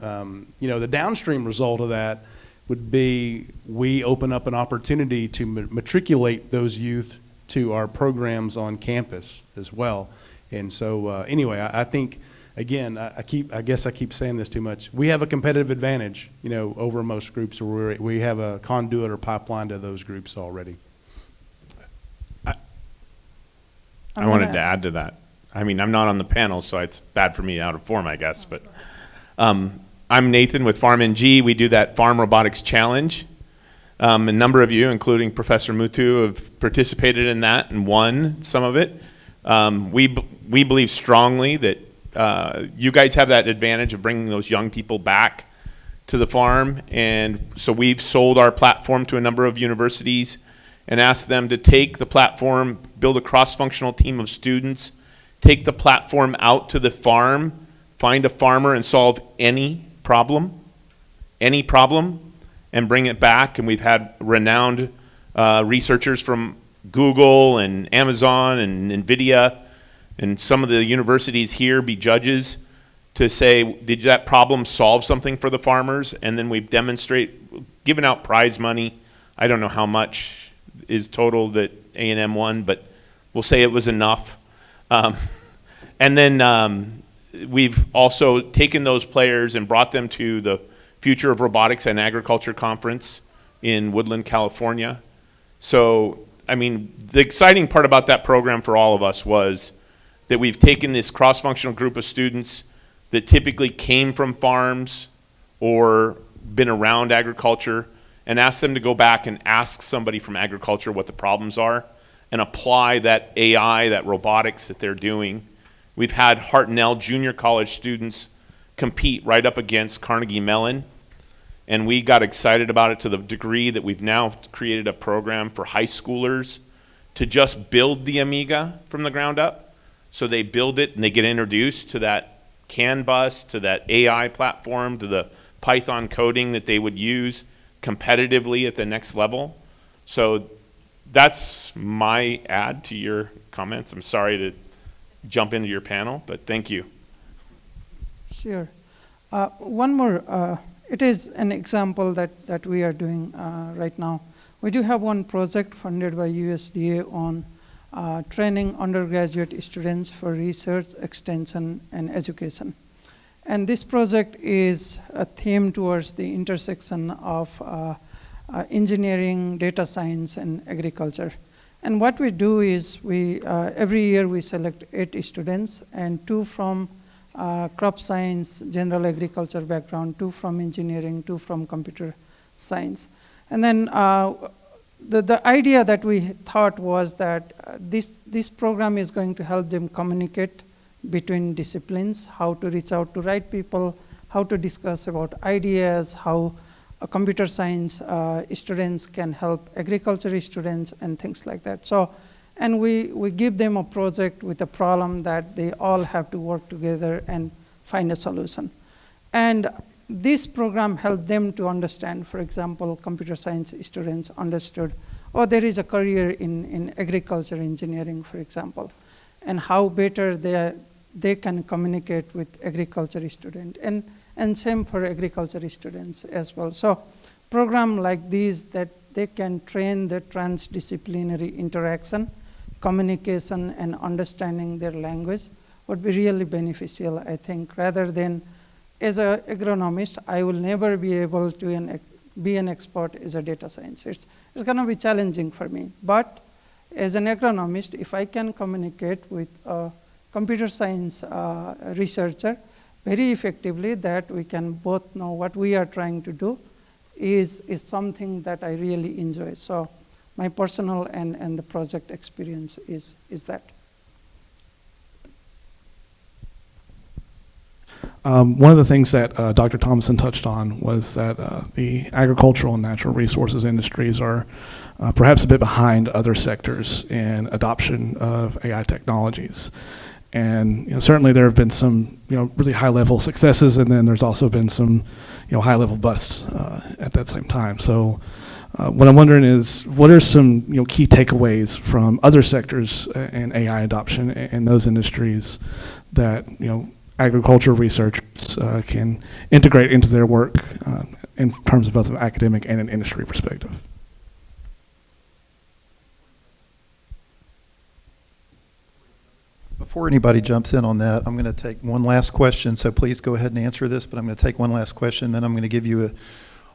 you know, the downstream result of that would be we open up an opportunity to matriculate those youth to our programs on campus as well. And so anyway, I think, again, I guess I keep saying this too much. We have a competitive advantage, you know, over most groups where we have a conduit or pipeline to those groups already. I wanted to add to that. I mean, I'm not on the panel, so it's bad for me out of form, I guess. But I'm Nathan with FarmNG. We do that Farm Robotics Challenge. A number of you, including Professor Mutu, have participated in that and won some of it. We believe strongly that you guys have that advantage of bringing those young people back to the farm, and so we've sold our platform to a number of universities and asked them to take the platform, build a cross-functional team of students, take the platform out to the farm, find a farmer and solve any problem, and bring it back. And we've had renowned researchers from Google and Amazon and NVIDIA and some of the universities here be judges to say, did that problem solve something for the farmers? And then we've given out prize money. I don't know how much is total that A&M won, but we'll say it was enough. And then we've also taken those players and brought them to the Future of Robotics and Agriculture Conference in Woodland, California. So, I mean, the exciting part about that program for all of us was that we've taken this cross-functional group of students that typically came from farms or been around agriculture and asked them to go back and ask somebody from agriculture what the problems are and apply that AI, that robotics that they're doing. We've had Hartnell Junior College students compete right up against Carnegie Mellon, and we got excited about it to the degree that we've now created a program for high schoolers to just build the Amiga from the ground up. So they build it and they get introduced to that CAN bus, to that AI platform, to the Python coding that they would use competitively at the next level. So that's my add to your comments. I'm sorry to jump into your panel, but thank you. Sure. One more, it is an example that we are doing right now. We do have one project funded by USDA on training undergraduate students for research, extension, and education. And this project is a theme towards the intersection of engineering, data science, and agriculture. And what we do is every year we select 8 students, and 2 from crop science, general agriculture background, 2 from engineering, 2 from computer science. And then the idea that we thought was that this program is going to help them communicate between disciplines, how to reach out to right people, how to discuss about ideas, how computer science students can help agriculture students and things like that. So, and we give them a project with a problem that they all have to work together and find a solution. And this program helped them to understand, for example, computer science students understood, oh, there is a career in agriculture engineering, for example, and how better they can communicate with agriculture students. And same for agriculture students as well. So program like these that they can train the transdisciplinary interaction, communication, and understanding their language would be really beneficial, I think, rather than as an agronomist, I will never be able to be an expert as a data science. It's going to be challenging for me. But as an agronomist, if I can communicate with a computer science researcher very effectively, that we can both know what we are trying to do is something that I really enjoy. So my personal and the project experience is that. One of the things that Dr. Thompson touched on was that the agricultural and natural resources industries are perhaps a bit behind other sectors in adoption of AI technologies. And certainly there have been some really high-level successes, and then there's also been some high-level busts at that same time. So what I'm wondering is, what are some key takeaways from other sectors in AI adoption in those industries that agriculture researchers can integrate into their work in terms of both an academic and an industry perspective? Before anybody jumps in on that, I'm going to take one last question, so please go ahead and answer this, but I'm going to take one last question, then I'm going to give you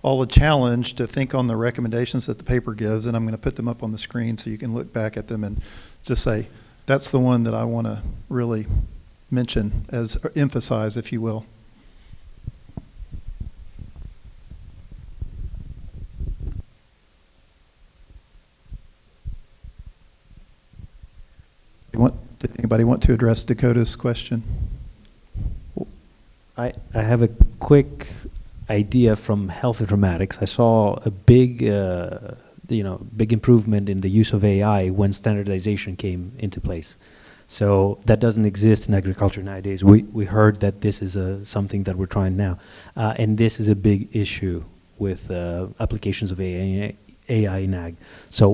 all a challenge to think on the recommendations that the paper gives, and I'm going to put them up on the screen so you can look back at them and just say, that's the one that I want to really mention, as emphasize, if you will. Did anybody want to address Dakota's question? I have a quick idea from health informatics. I saw a big big improvement in the use of AI when standardization came into place. So that doesn't exist in agriculture nowadays. We heard that this is something that we're trying now. And this is a big issue with applications of AI in ag. So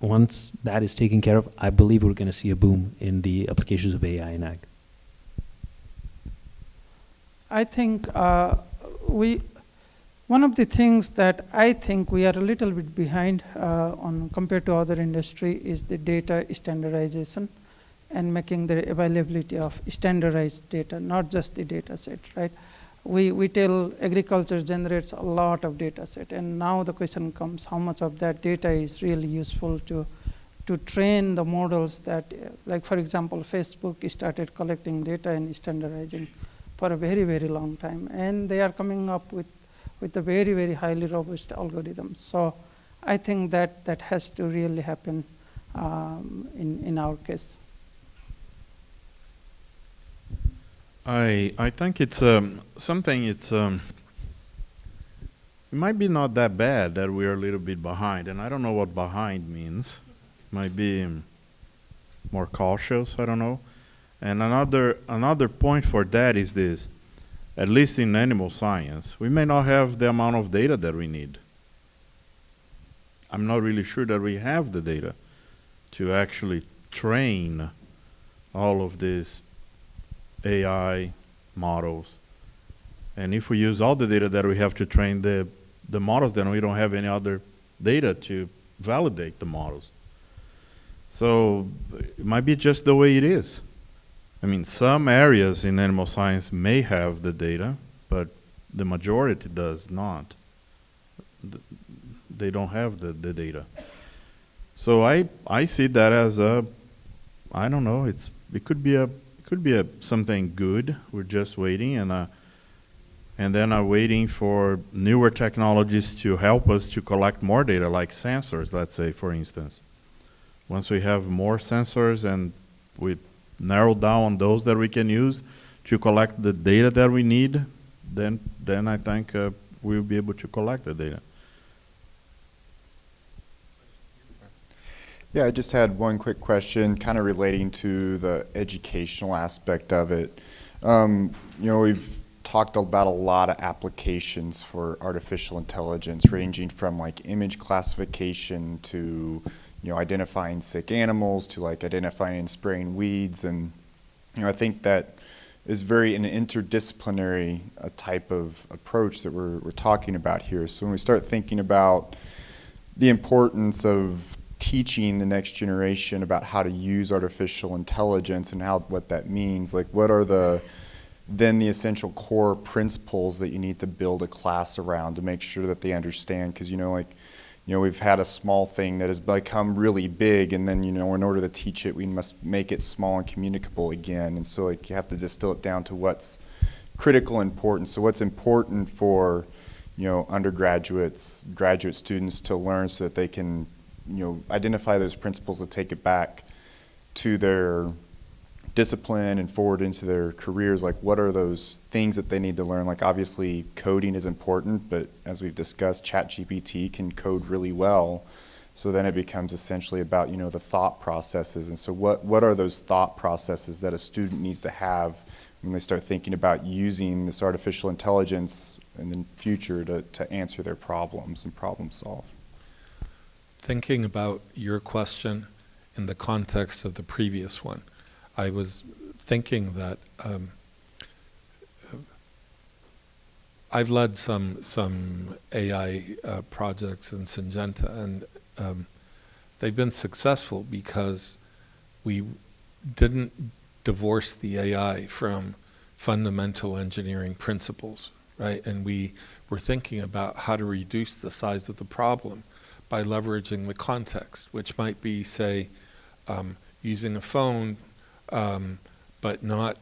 once that is taken care of, I believe we're going to see a boom in the applications of AI in ag. I think one of the things that I think we are a little bit behind on compared to other industry is the data standardization and making the availability of standardized data, not just the data set, right? We tell agriculture generates a lot of data set, and now the question comes, how much of that data is really useful to train the models that, like for example, Facebook started collecting data and standardizing for a very, very long time, and they are coming up with a very, very highly robust algorithms. So I think that has to really happen in our case. I think it's something. It might be not that bad that we are a little bit behind, and I don't know what behind means. Might be more cautious. I don't know. And another point for that is this: at least in animal science, we may not have the amount of data that we need. I'm not really sure that we have the data to actually train all of these AI models. And if we use all the data that we have to train the models, then we don't have any other data to validate the models. So it might be just the way it is. I mean, some areas in animal science may have the data, but the majority does not. They don't have the data. So I see that as I don't know. It could be something good. We're just waiting, and then I'm waiting for newer technologies to help us to collect more data, like sensors. Let's say, for instance, once we have more sensors and we narrow down on those that we can use to collect the data that we need, then I think we'll be able to collect the data. Yeah, I just had one quick question, kind of relating to the educational aspect of it. We've talked about a lot of applications for artificial intelligence, ranging from like image classification to identifying sick animals to like identifying and spraying weeds, and I think that is very an interdisciplinary type of approach that we're talking about here. So when we start thinking about the importance of teaching the next generation about how to use artificial intelligence and what that means, like what are the essential core principles that you need to build a class around to make sure that they understand? Because we've had a small thing that has become really big, and then in order to teach it, we must make it small and communicable again. And so you have to distill it down to what's critical and important. So what's important for undergraduates, graduate students to learn so that they can identify those principles and take it back to their discipline and forward into their careers. Like, what are those things that they need to learn? Like, obviously coding is important, but as we've discussed, ChatGPT can code really well. So then it becomes essentially about the thought processes. And so what are those thought processes that a student needs to have when they start thinking about using this artificial intelligence in the future to answer their problems and problem solve? Thinking about your question in the context of the previous one, I was thinking that I've led some AI projects in Syngenta, and they've been successful because we didn't divorce the AI from fundamental engineering principles, right? And we were thinking about how to reduce the size of the problem by leveraging the context, which might be, say, using a phone, but not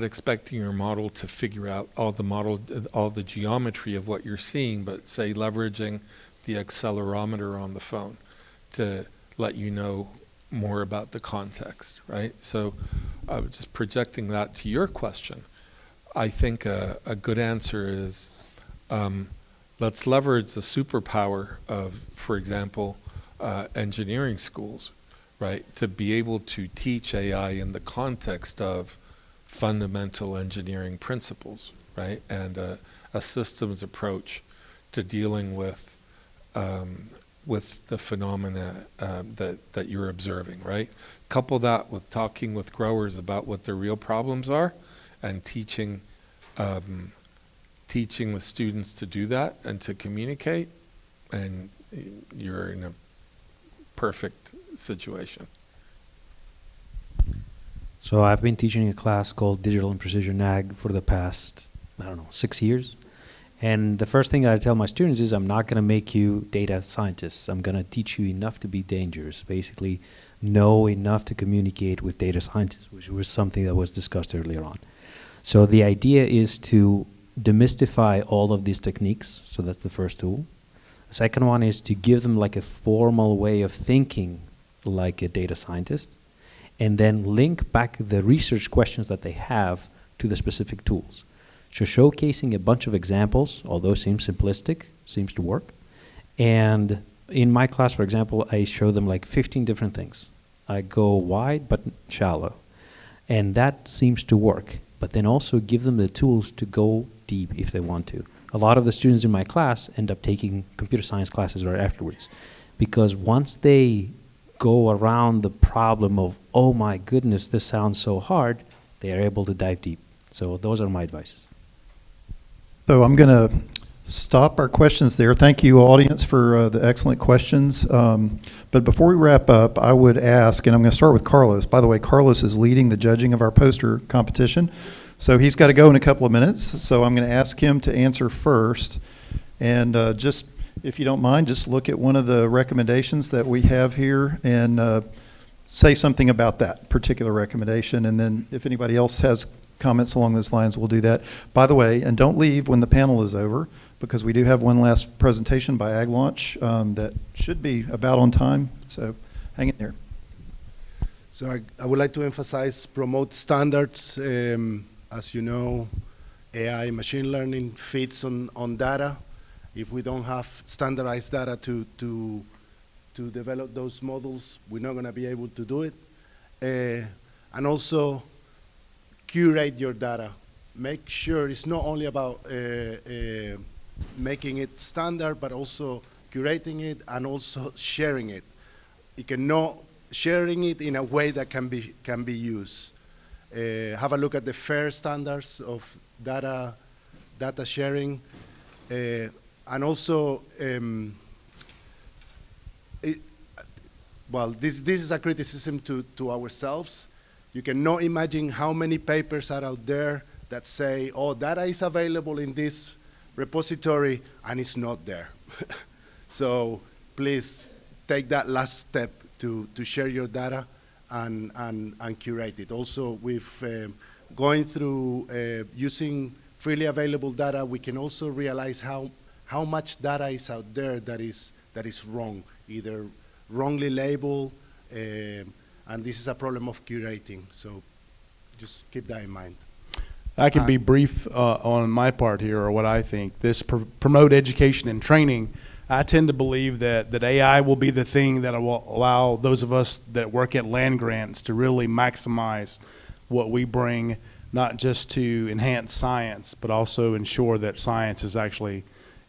expecting your model to figure out all the geometry of what you're seeing, but say leveraging the accelerometer on the phone to let you know more about the context, right? So just projecting that to your question, I think a good answer is let's leverage the superpower of, for example, engineering schools, right, to be able to teach AI in the context of fundamental engineering principles, right, and a systems approach to dealing with the phenomena that you're observing, right? Couple that with talking with growers about what their real problems are, and teaching the students to do that and to communicate, and you're in a perfect situation. So I've been teaching a class called Digital and Precision Ag for the past, 6 years. And the first thing that I tell my students is I'm not going to make you data scientists. I'm going to teach you enough to be dangerous, basically know enough to communicate with data scientists, which was something that was discussed earlier on. So the idea is to demystify all of these techniques. So that's the first tool. The second one is to give them like a formal way of thinking like a data scientist, and then link back the research questions that they have to the specific tools. So showcasing a bunch of examples, although it seems simplistic, seems to work. And in my class, for example, I show them like 15 different things. I go wide but shallow. And that seems to work. But then also give them the tools to go deep if they want to. A lot of the students in my class end up taking computer science classes right afterwards. Because once they go around the problem of, oh my goodness, this sounds so hard, they are able to dive deep. So those are my advice. So I'm going to stop our questions there. Thank you, audience, for the excellent questions. But before we wrap up, I would ask, and I'm going to start with Carlos. By the way, Carlos is leading the judging of our poster competition. So he's got to go in a couple of minutes. So I'm going to ask him to answer first. And just, if you don't mind, just look at one of the recommendations that we have here and say something about that particular recommendation. And then if anybody else has comments along those lines, we'll do that. By the way, and don't leave when the panel is over, because we do have one last presentation by Aglaunch that should be about on time. So hang in there. So I would like to emphasize promote standards. As you know, AI machine learning feeds on data. If we don't have standardized data to develop those models, we're not going to be able to do it. And also curate your data. Make sure it's not only about making it standard, but also curating it and also sharing it. You cannot sharing it in a way that can be used. Have a look at the FAIR standards of data sharing, and also well, this is a criticism to ourselves. You cannot imagine how many papers are out there that say, oh, data is available in this repository, and it's not there. So please take that last step to share your data and curate it. Also, with going through using freely available data, we can also realize how much data is out there that is wrong, either wrongly labeled, and this is a problem of curating. So just keep that in mind. I can be brief on my part here, or what I think. This promote education and training. I tend to believe that AI will be the thing that will allow those of us that work at land grants to really maximize what we bring, not just to enhance science, but also ensure that science is actually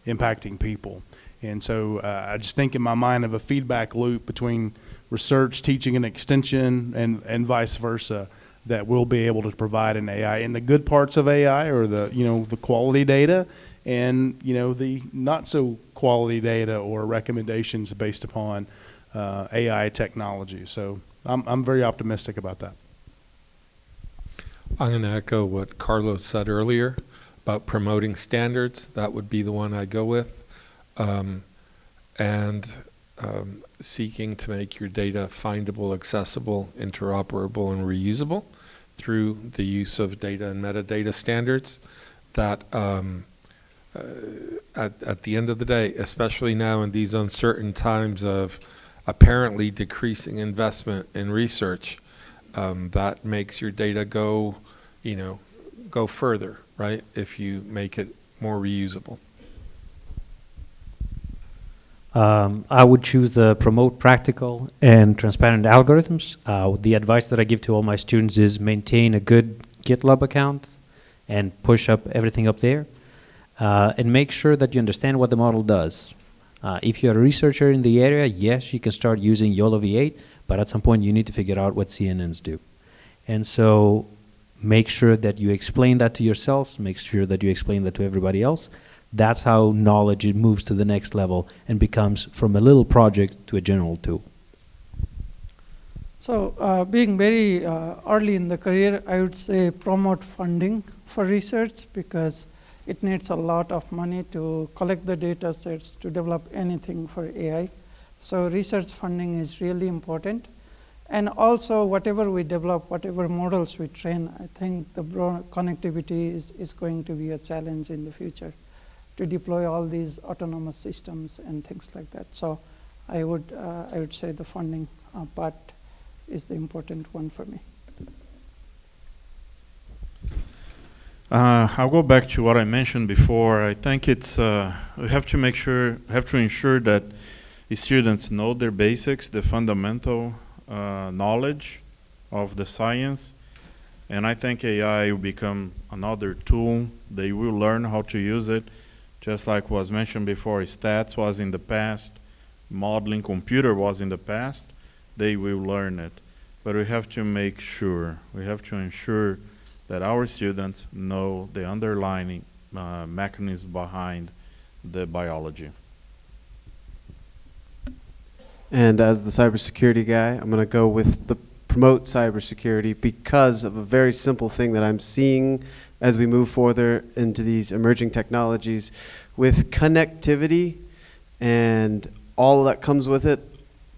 impacting people. And so I just think in my mind of a feedback loop between research, teaching, and extension, and vice versa, that we'll be able to provide an AI. And the good parts of AI are the quality data, and the not so quality data or recommendations based upon AI technology. So I'm very optimistic about that. I'm going to echo what Carlos said earlier about promoting standards. That would be the one I go with. Seeking to make your data findable, accessible, interoperable, and reusable through the use of data and metadata standards. That at the end of the day, especially now in these uncertain times of apparently decreasing investment in research, that makes your data go further, right? If you make it more reusable. I would choose the promote practical and transparent algorithms. The advice that I give to all my students is maintain a good GitLab account and push up everything up there. And make sure that you understand what the model does. If you're a researcher in the area, yes, you can start using YOLO V8, but at some point you need to figure out what CNNs do. And so make sure that you explain that to yourselves, make sure that you explain that to everybody else. That's how knowledge moves to the next level and becomes from a little project to a general tool. So being very early in the career, I would say promote funding for research, because it needs a lot of money to collect the data sets to develop anything for AI. So research funding is really important. And also whatever we develop, whatever models we train, I think the connectivity is going to be a challenge in the future to deploy all these autonomous systems and things like that. So I would say the funding part is the important one for me. I'll go back to what I mentioned before. I think it's we have to ensure that the students know their basics, the fundamental knowledge of the science, and I think AI will become another tool. They will learn how to use it, just like was mentioned before. Stats was in the past, modeling computer was in the past. They will learn it, but we have to make sure, we have to ensure that our students know the underlying mechanism behind the biology. And as the cybersecurity guy, I'm going to go with the promote cybersecurity because of a very simple thing that I'm seeing as we move further into these emerging technologies. With connectivity and all that comes with it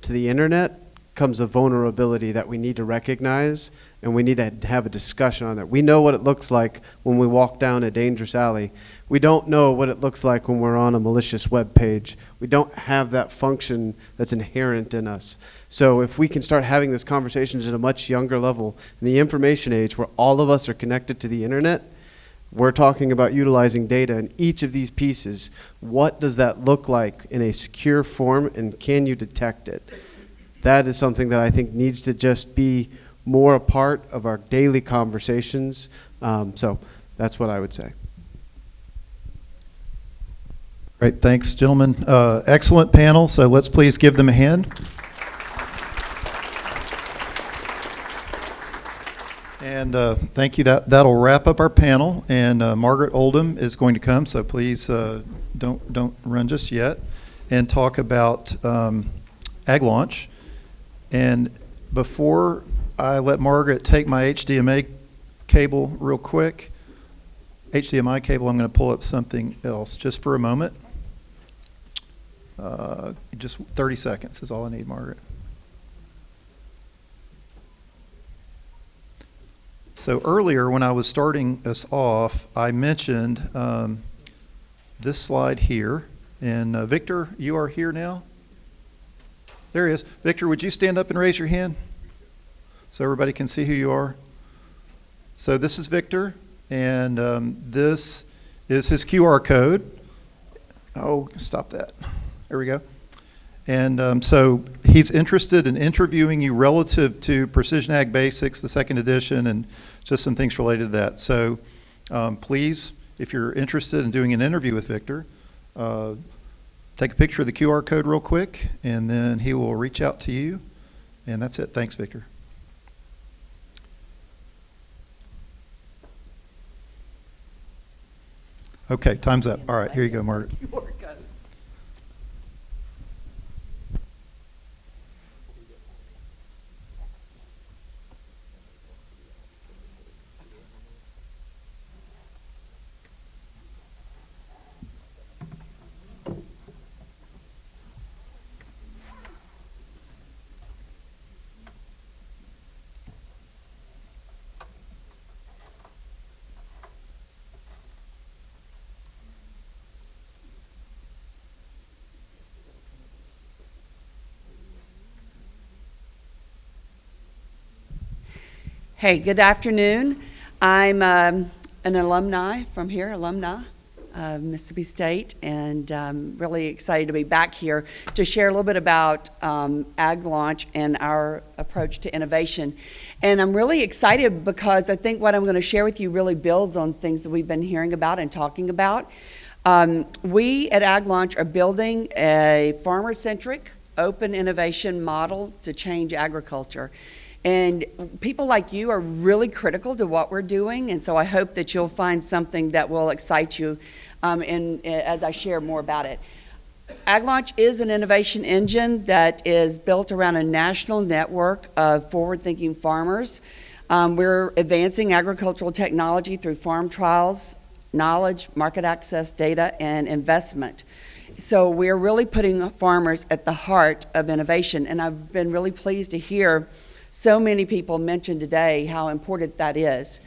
to the internet comes a vulnerability that we need to recognize, and we need to have a discussion on that. We know what it looks like when we walk down a dangerous alley. We don't know what it looks like when we're on a malicious web page. We don't have that function that's inherent in us. So if we can start having these conversations at a much younger level, in the information age where all of us are connected to the internet, we're talking about utilizing data in each of these pieces. What does that look like in a secure form, and can you detect it? That is something that I think needs to just be more a part of our daily conversations. So that's what I would say. Great, thanks, gentlemen. Excellent panel, so let's please give them a hand. And thank you. That'll wrap up our panel, and Margaret Oldham is going to come, so please don't run just yet, and talk about Aglaunch. And before I let Margaret take my HDMI cable real quick, I'm going to pull up something else just for a moment. Just 30 seconds is all I need, Margaret. So earlier when I was starting us off, I mentioned this slide here. And Victor, you are here now? There he is. Victor, would you stand up and raise your hand so everybody can see who you are? So this is Victor, and this is his QR code. Oh, stop that. There we go. And so he's interested in interviewing you relative to Precision Ag Basics, the second edition, and just some things related to that. So please, if you're interested in doing an interview with Victor, take a picture of the QR code real quick, and then he will reach out to you. And that's it. Thanks, Victor. Okay, time's up. All right, here you go, Margaret. Hey, good afternoon. I'm an alumni from here, Mississippi State, and I'm really excited to be back here to share a little bit about Aglaunch and our approach to innovation. And I'm really excited because I think what I'm going to share with you really builds on things that we've been hearing about and talking about. We at Aglaunch are building a farmer-centric, open innovation model to change agriculture. And people like you are really critical to what we're doing, and so I hope that you'll find something that will excite you as I share more about it. Aglaunch is an innovation engine that is built around a national network of forward-thinking farmers. We're advancing agricultural technology through farm trials, knowledge, market access, data, and investment. So we're really putting farmers at the heart of innovation, and I've been really pleased to hear so many people mention today how important that is.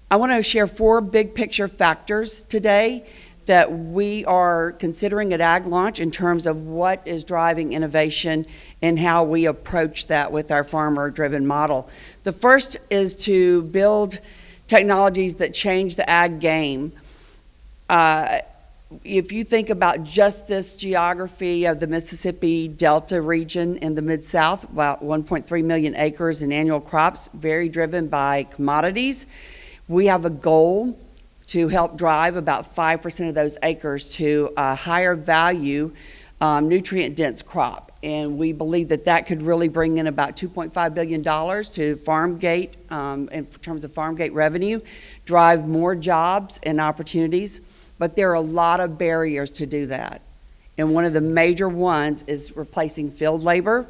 I want to share 4 big picture factors today that we are considering at Aglaunch in terms of what is driving innovation and how we approach that with our farmer-driven model. The first is to build technologies that change the ag game. If you think about just this geography of the Mississippi Delta region in the Mid-South, about 1.3 million acres in annual crops, very driven by commodities, we have a goal to help drive about 5% of those acres to a higher value, nutrient-dense crop. And we believe that that could really bring in about $2.5 billion to Farmgate, in terms of Farmgate revenue, drive more jobs and opportunities. But there are a lot of barriers to do that. And one of the major ones is replacing field labor,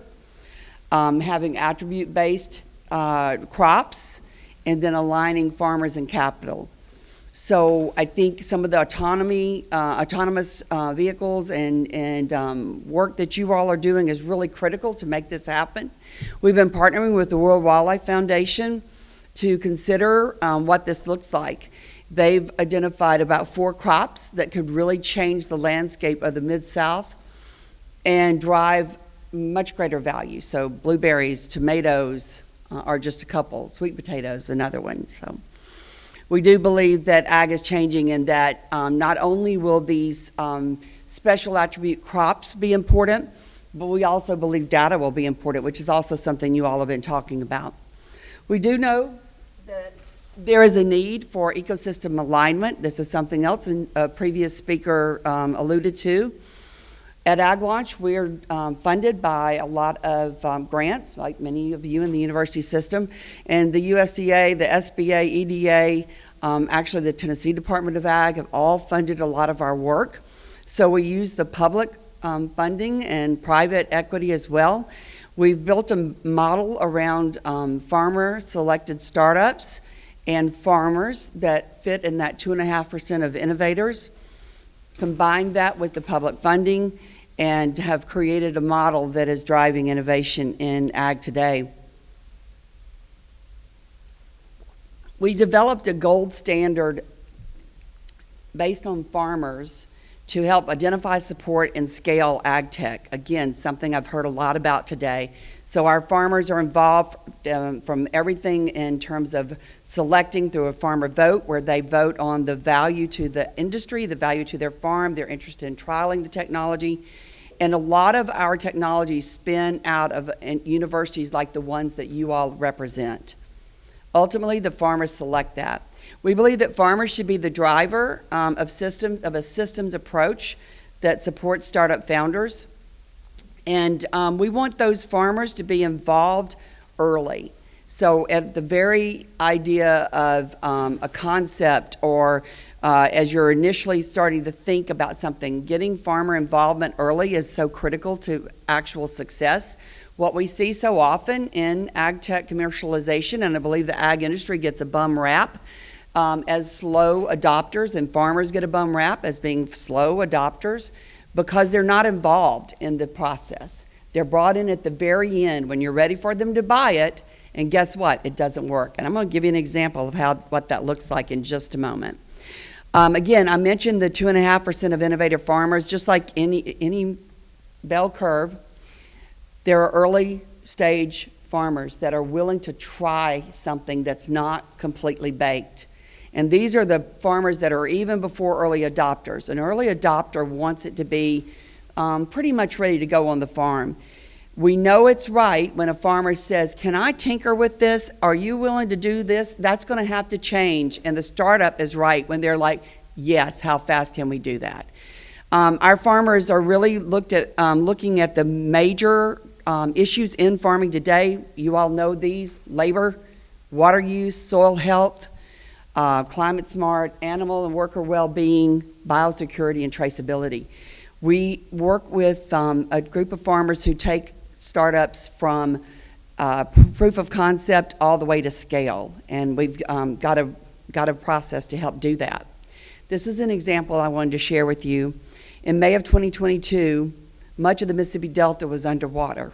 having attribute-based crops, and then aligning farmers and capital. So I think some of the autonomous vehicles and work that you all are doing is really critical to make this happen. We've been partnering with the World Wildlife Foundation to consider what this looks like. They've identified about 4 crops that could really change the landscape of the Mid-South and drive much greater value. So blueberries, tomatoes are just a couple, sweet potatoes, another one. So we do believe that ag is changing and that not only will these special attribute crops be important, but we also believe data will be important, which is also something you all have been talking about. We do know that there is a need for ecosystem alignment. This is something else a previous speaker alluded to. At Aglaunch, we're funded by a lot of grants, like many of you in the university system, and the USDA, the SBA, EDA, actually the Tennessee Department of Ag have all funded a lot of our work. So we use the public funding and private equity as well. We've built a model around farmer-selected startups and farmers that fit in that 2.5% of innovators. Combined that with the public funding and have created a model that is driving innovation in ag today. We developed a gold standard based on farmers to help identify, support, and scale ag tech. Again, something I've heard a lot about today. So our farmers are involved from everything in terms of selecting through a farmer vote, where they vote on the value to the industry, the value to their farm, they're interested in trialing the technology. And a lot of our technologies spin out of universities like the ones that you all represent. Ultimately, the farmers select that. We believe that farmers should be the driver of a systems approach that supports startup founders. And we want those farmers to be involved early. So at the very idea of a concept or as you're initially starting to think about something, getting farmer involvement early is so critical to actual success. What we see so often in ag tech commercialization, and I believe the ag industry gets a bum rap as slow adopters, and farmers get a bum rap as being slow adopters because they're not involved in the process. They're brought in at the very end when you're ready for them to buy it, and guess what? It doesn't work. And I'm going to give you an example of what that looks like in just a moment. Again, I mentioned the 2.5% of innovative farmers. Just like any bell curve, there are early stage farmers that are willing to try something that's not completely baked. And these are the farmers that are even before early adopters. An early adopter wants it to be pretty much ready to go on the farm. We know it's right when a farmer says, can I tinker with this? Are you willing to do this? That's going to have to change. And the startup is right when they're like, yes, how fast can we do that? Our farmers are really looking at the major issues in farming today. You all know these: labor, water use, soil health, climate smart, animal and worker well-being, biosecurity, and traceability. We work with a group of farmers who take startups from proof of concept all the way to scale, and we've got a process to help do that. This is an example I wanted to share with you. In May of 2022, much of the Mississippi Delta was underwater.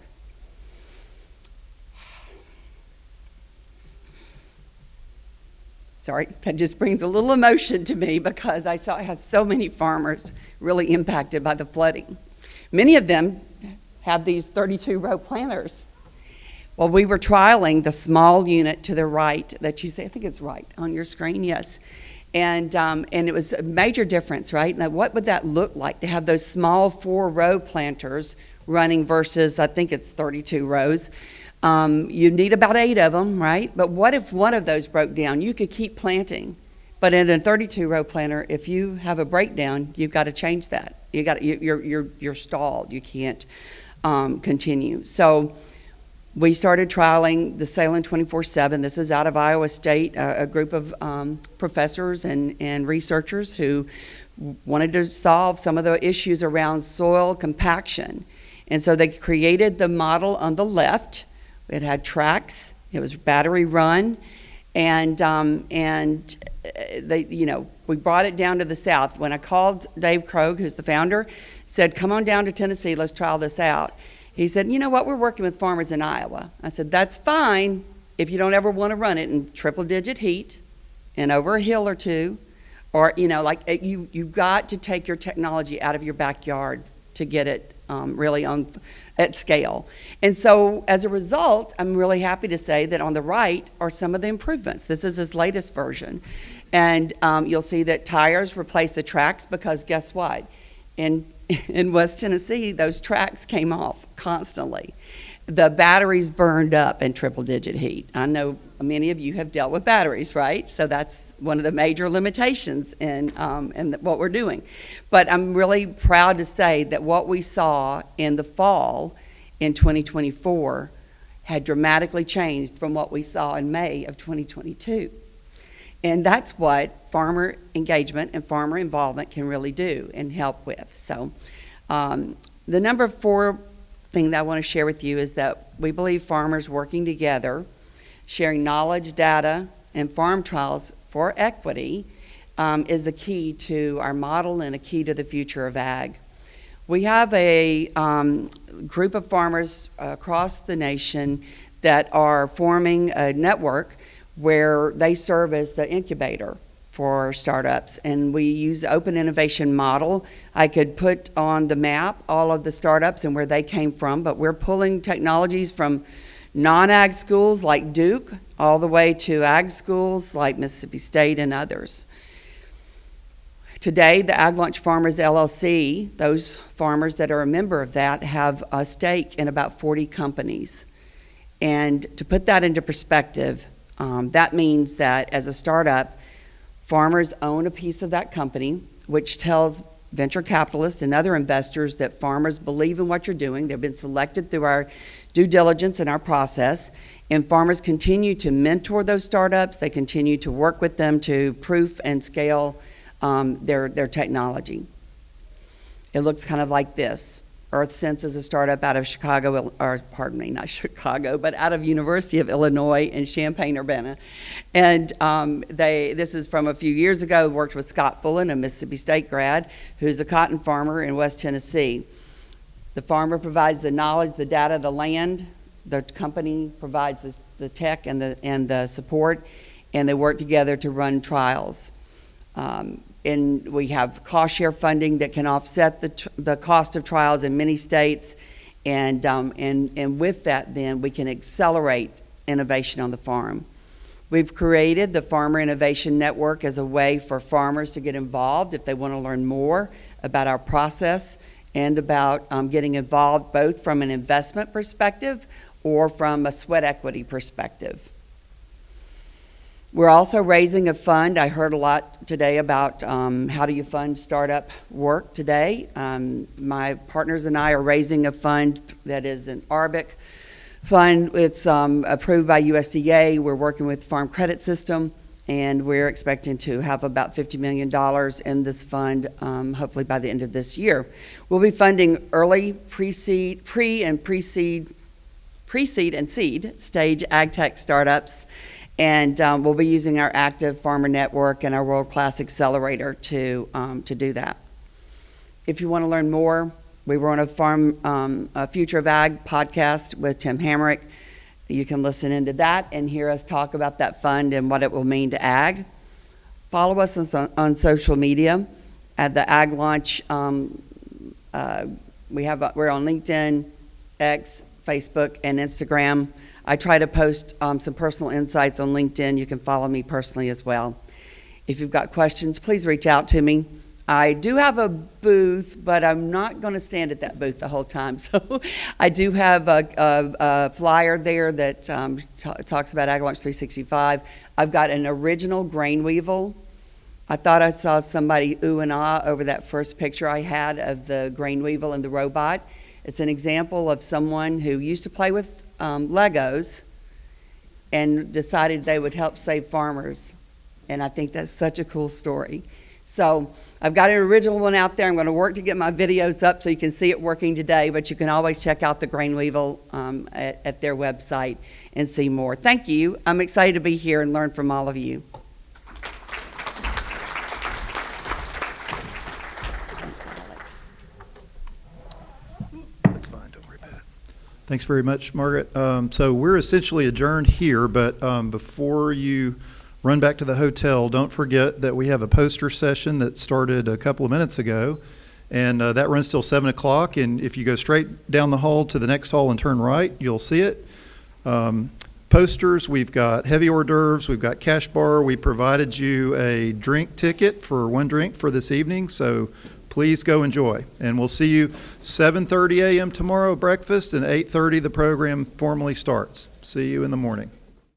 Sorry, that just brings a little emotion to me because I had so many farmers really impacted by the flooding. Many of them have these 32-row planters. Well, we were trialing the small unit to the right that you see, I think it's right on your screen, yes. And it was a major difference, right? Now, what would that look like to have those small 4-row planters running versus, I think it's 32 rows. You need about 8 of them, right? But what if one of those broke down? You could keep planting. But in a 32-row planter, if you have a breakdown, you've got to change that. You're stalled. You can't continue. So we started trialing the Salem 24/7. This is out of Iowa State, a group of professors and researchers who wanted to solve some of the issues around soil compaction. And so they created the model on the left. It had tracks. It was battery run, and they, we brought it down to the south. When I called Dave Krogh, who's the founder, said, "Come on down to Tennessee. Let's trial this out." He said, "You know what? We're working with farmers in Iowa." I said, "That's fine if you don't ever want to run it in triple-digit heat and over a hill or two, or you've got to take your technology out of your backyard to get it really at scale." And so as a result, I'm really happy to say that on the right are some of the improvements. This is his latest version. And you'll see that tires replace the tracks because guess what? In West Tennessee, those tracks came off constantly. The batteries burned up in triple-digit heat. I know many of you have dealt with batteries, right? So that's one of the major limitations in what we're doing. But I'm really proud to say that what we saw in the fall in 2024 had dramatically changed from what we saw in May of 2022. And that's what farmer engagement and farmer involvement can really do and help with. So the number 4 thing that I want to share with you is that we believe farmers working together, sharing knowledge, data, and farm trials for equity is a key to our model and a key to the future of ag. We have a group of farmers across the nation that are forming a network where they serve as the incubator for startups, and we use the open innovation model. I could put on the map all of the startups and where they came from, but we're pulling technologies from non-ag schools like Duke all the way to ag schools like Mississippi State and others. Today, the Aglaunch Farmers LLC, those farmers that are a member of that, have a stake in about 40 companies. And to put that into perspective, that means that as a startup, farmers own a piece of that company, which tells venture capitalists and other investors that farmers believe in what you're doing. They've been selected through our due diligence and our process, and farmers continue to mentor those startups. They continue to work with them to proof and scale their technology. It looks kind of like this. EarthSense is a startup out of Chicago, or pardon me, not Chicago, but out of University of Illinois in Champaign-Urbana. And this is from a few years ago, worked with Scott Fullen, a Mississippi State grad, who's a cotton farmer in West Tennessee. The farmer provides the knowledge, the data, the land. The company provides the tech and the support, and they work together to run trials. And we have cost share funding that can offset the cost of trials in many states, and with that, then we can accelerate innovation on the farm. We've created the Farmer Innovation Network as a way for farmers to get involved if they want to learn more about our process and about getting involved both from an investment perspective or from a sweat equity perspective. We're also raising a fund. I heard a lot today about how do you fund startup work today. My partners and I are raising a fund that is an ARBIC fund. It's approved by USDA. We're working with Farm Credit System, and we're expecting to have about $50 million in this fund, hopefully by the end of this year. We'll be funding early pre-seed and seed stage ag tech startups. And we'll be using our active farmer network and our world-class accelerator to do that. If you want to learn more, we were on a Future of Ag podcast with Tim Hamrick. You can listen into that and hear us talk about that fund and what it will mean to ag. Follow us on social media at the Aglaunch. We're on LinkedIn, X, Facebook, and Instagram. I try to post some personal insights on LinkedIn. You can follow me personally as well. If you've got questions, please reach out to me. I do have a booth, but I'm not going to stand at that booth the whole time. So I do have a flyer there that talks about Aglaunch 365. I've got an original grain weevil. I thought I saw somebody ooh and ah over that first picture I had of the grain weevil and the robot. It's an example of someone who used to play with Legos and decided they would help save farmers. And I think that's such a cool story. So I've got an original one out there. I'm going to work to get my videos up so you can see it working today, but you can always check out the Grain Weevil at their website and see more. Thank you. I'm excited to be here and learn from all of you. Thanks very much, Margaret. So we're essentially adjourned here, but before you run back to the hotel, don't forget that we have a poster session that started a couple of minutes ago, and that runs till 7 o'clock. And if you go straight down the hall to the next hall and turn right, you'll see it. Posters, we've got heavy hors d'oeuvres, we've got cash bar. We provided you a drink ticket for one drink for this evening, so please go enjoy. And we'll see you 7:30 a.m. tomorrow, breakfast, and 8:30 the program formally starts. See you in the morning.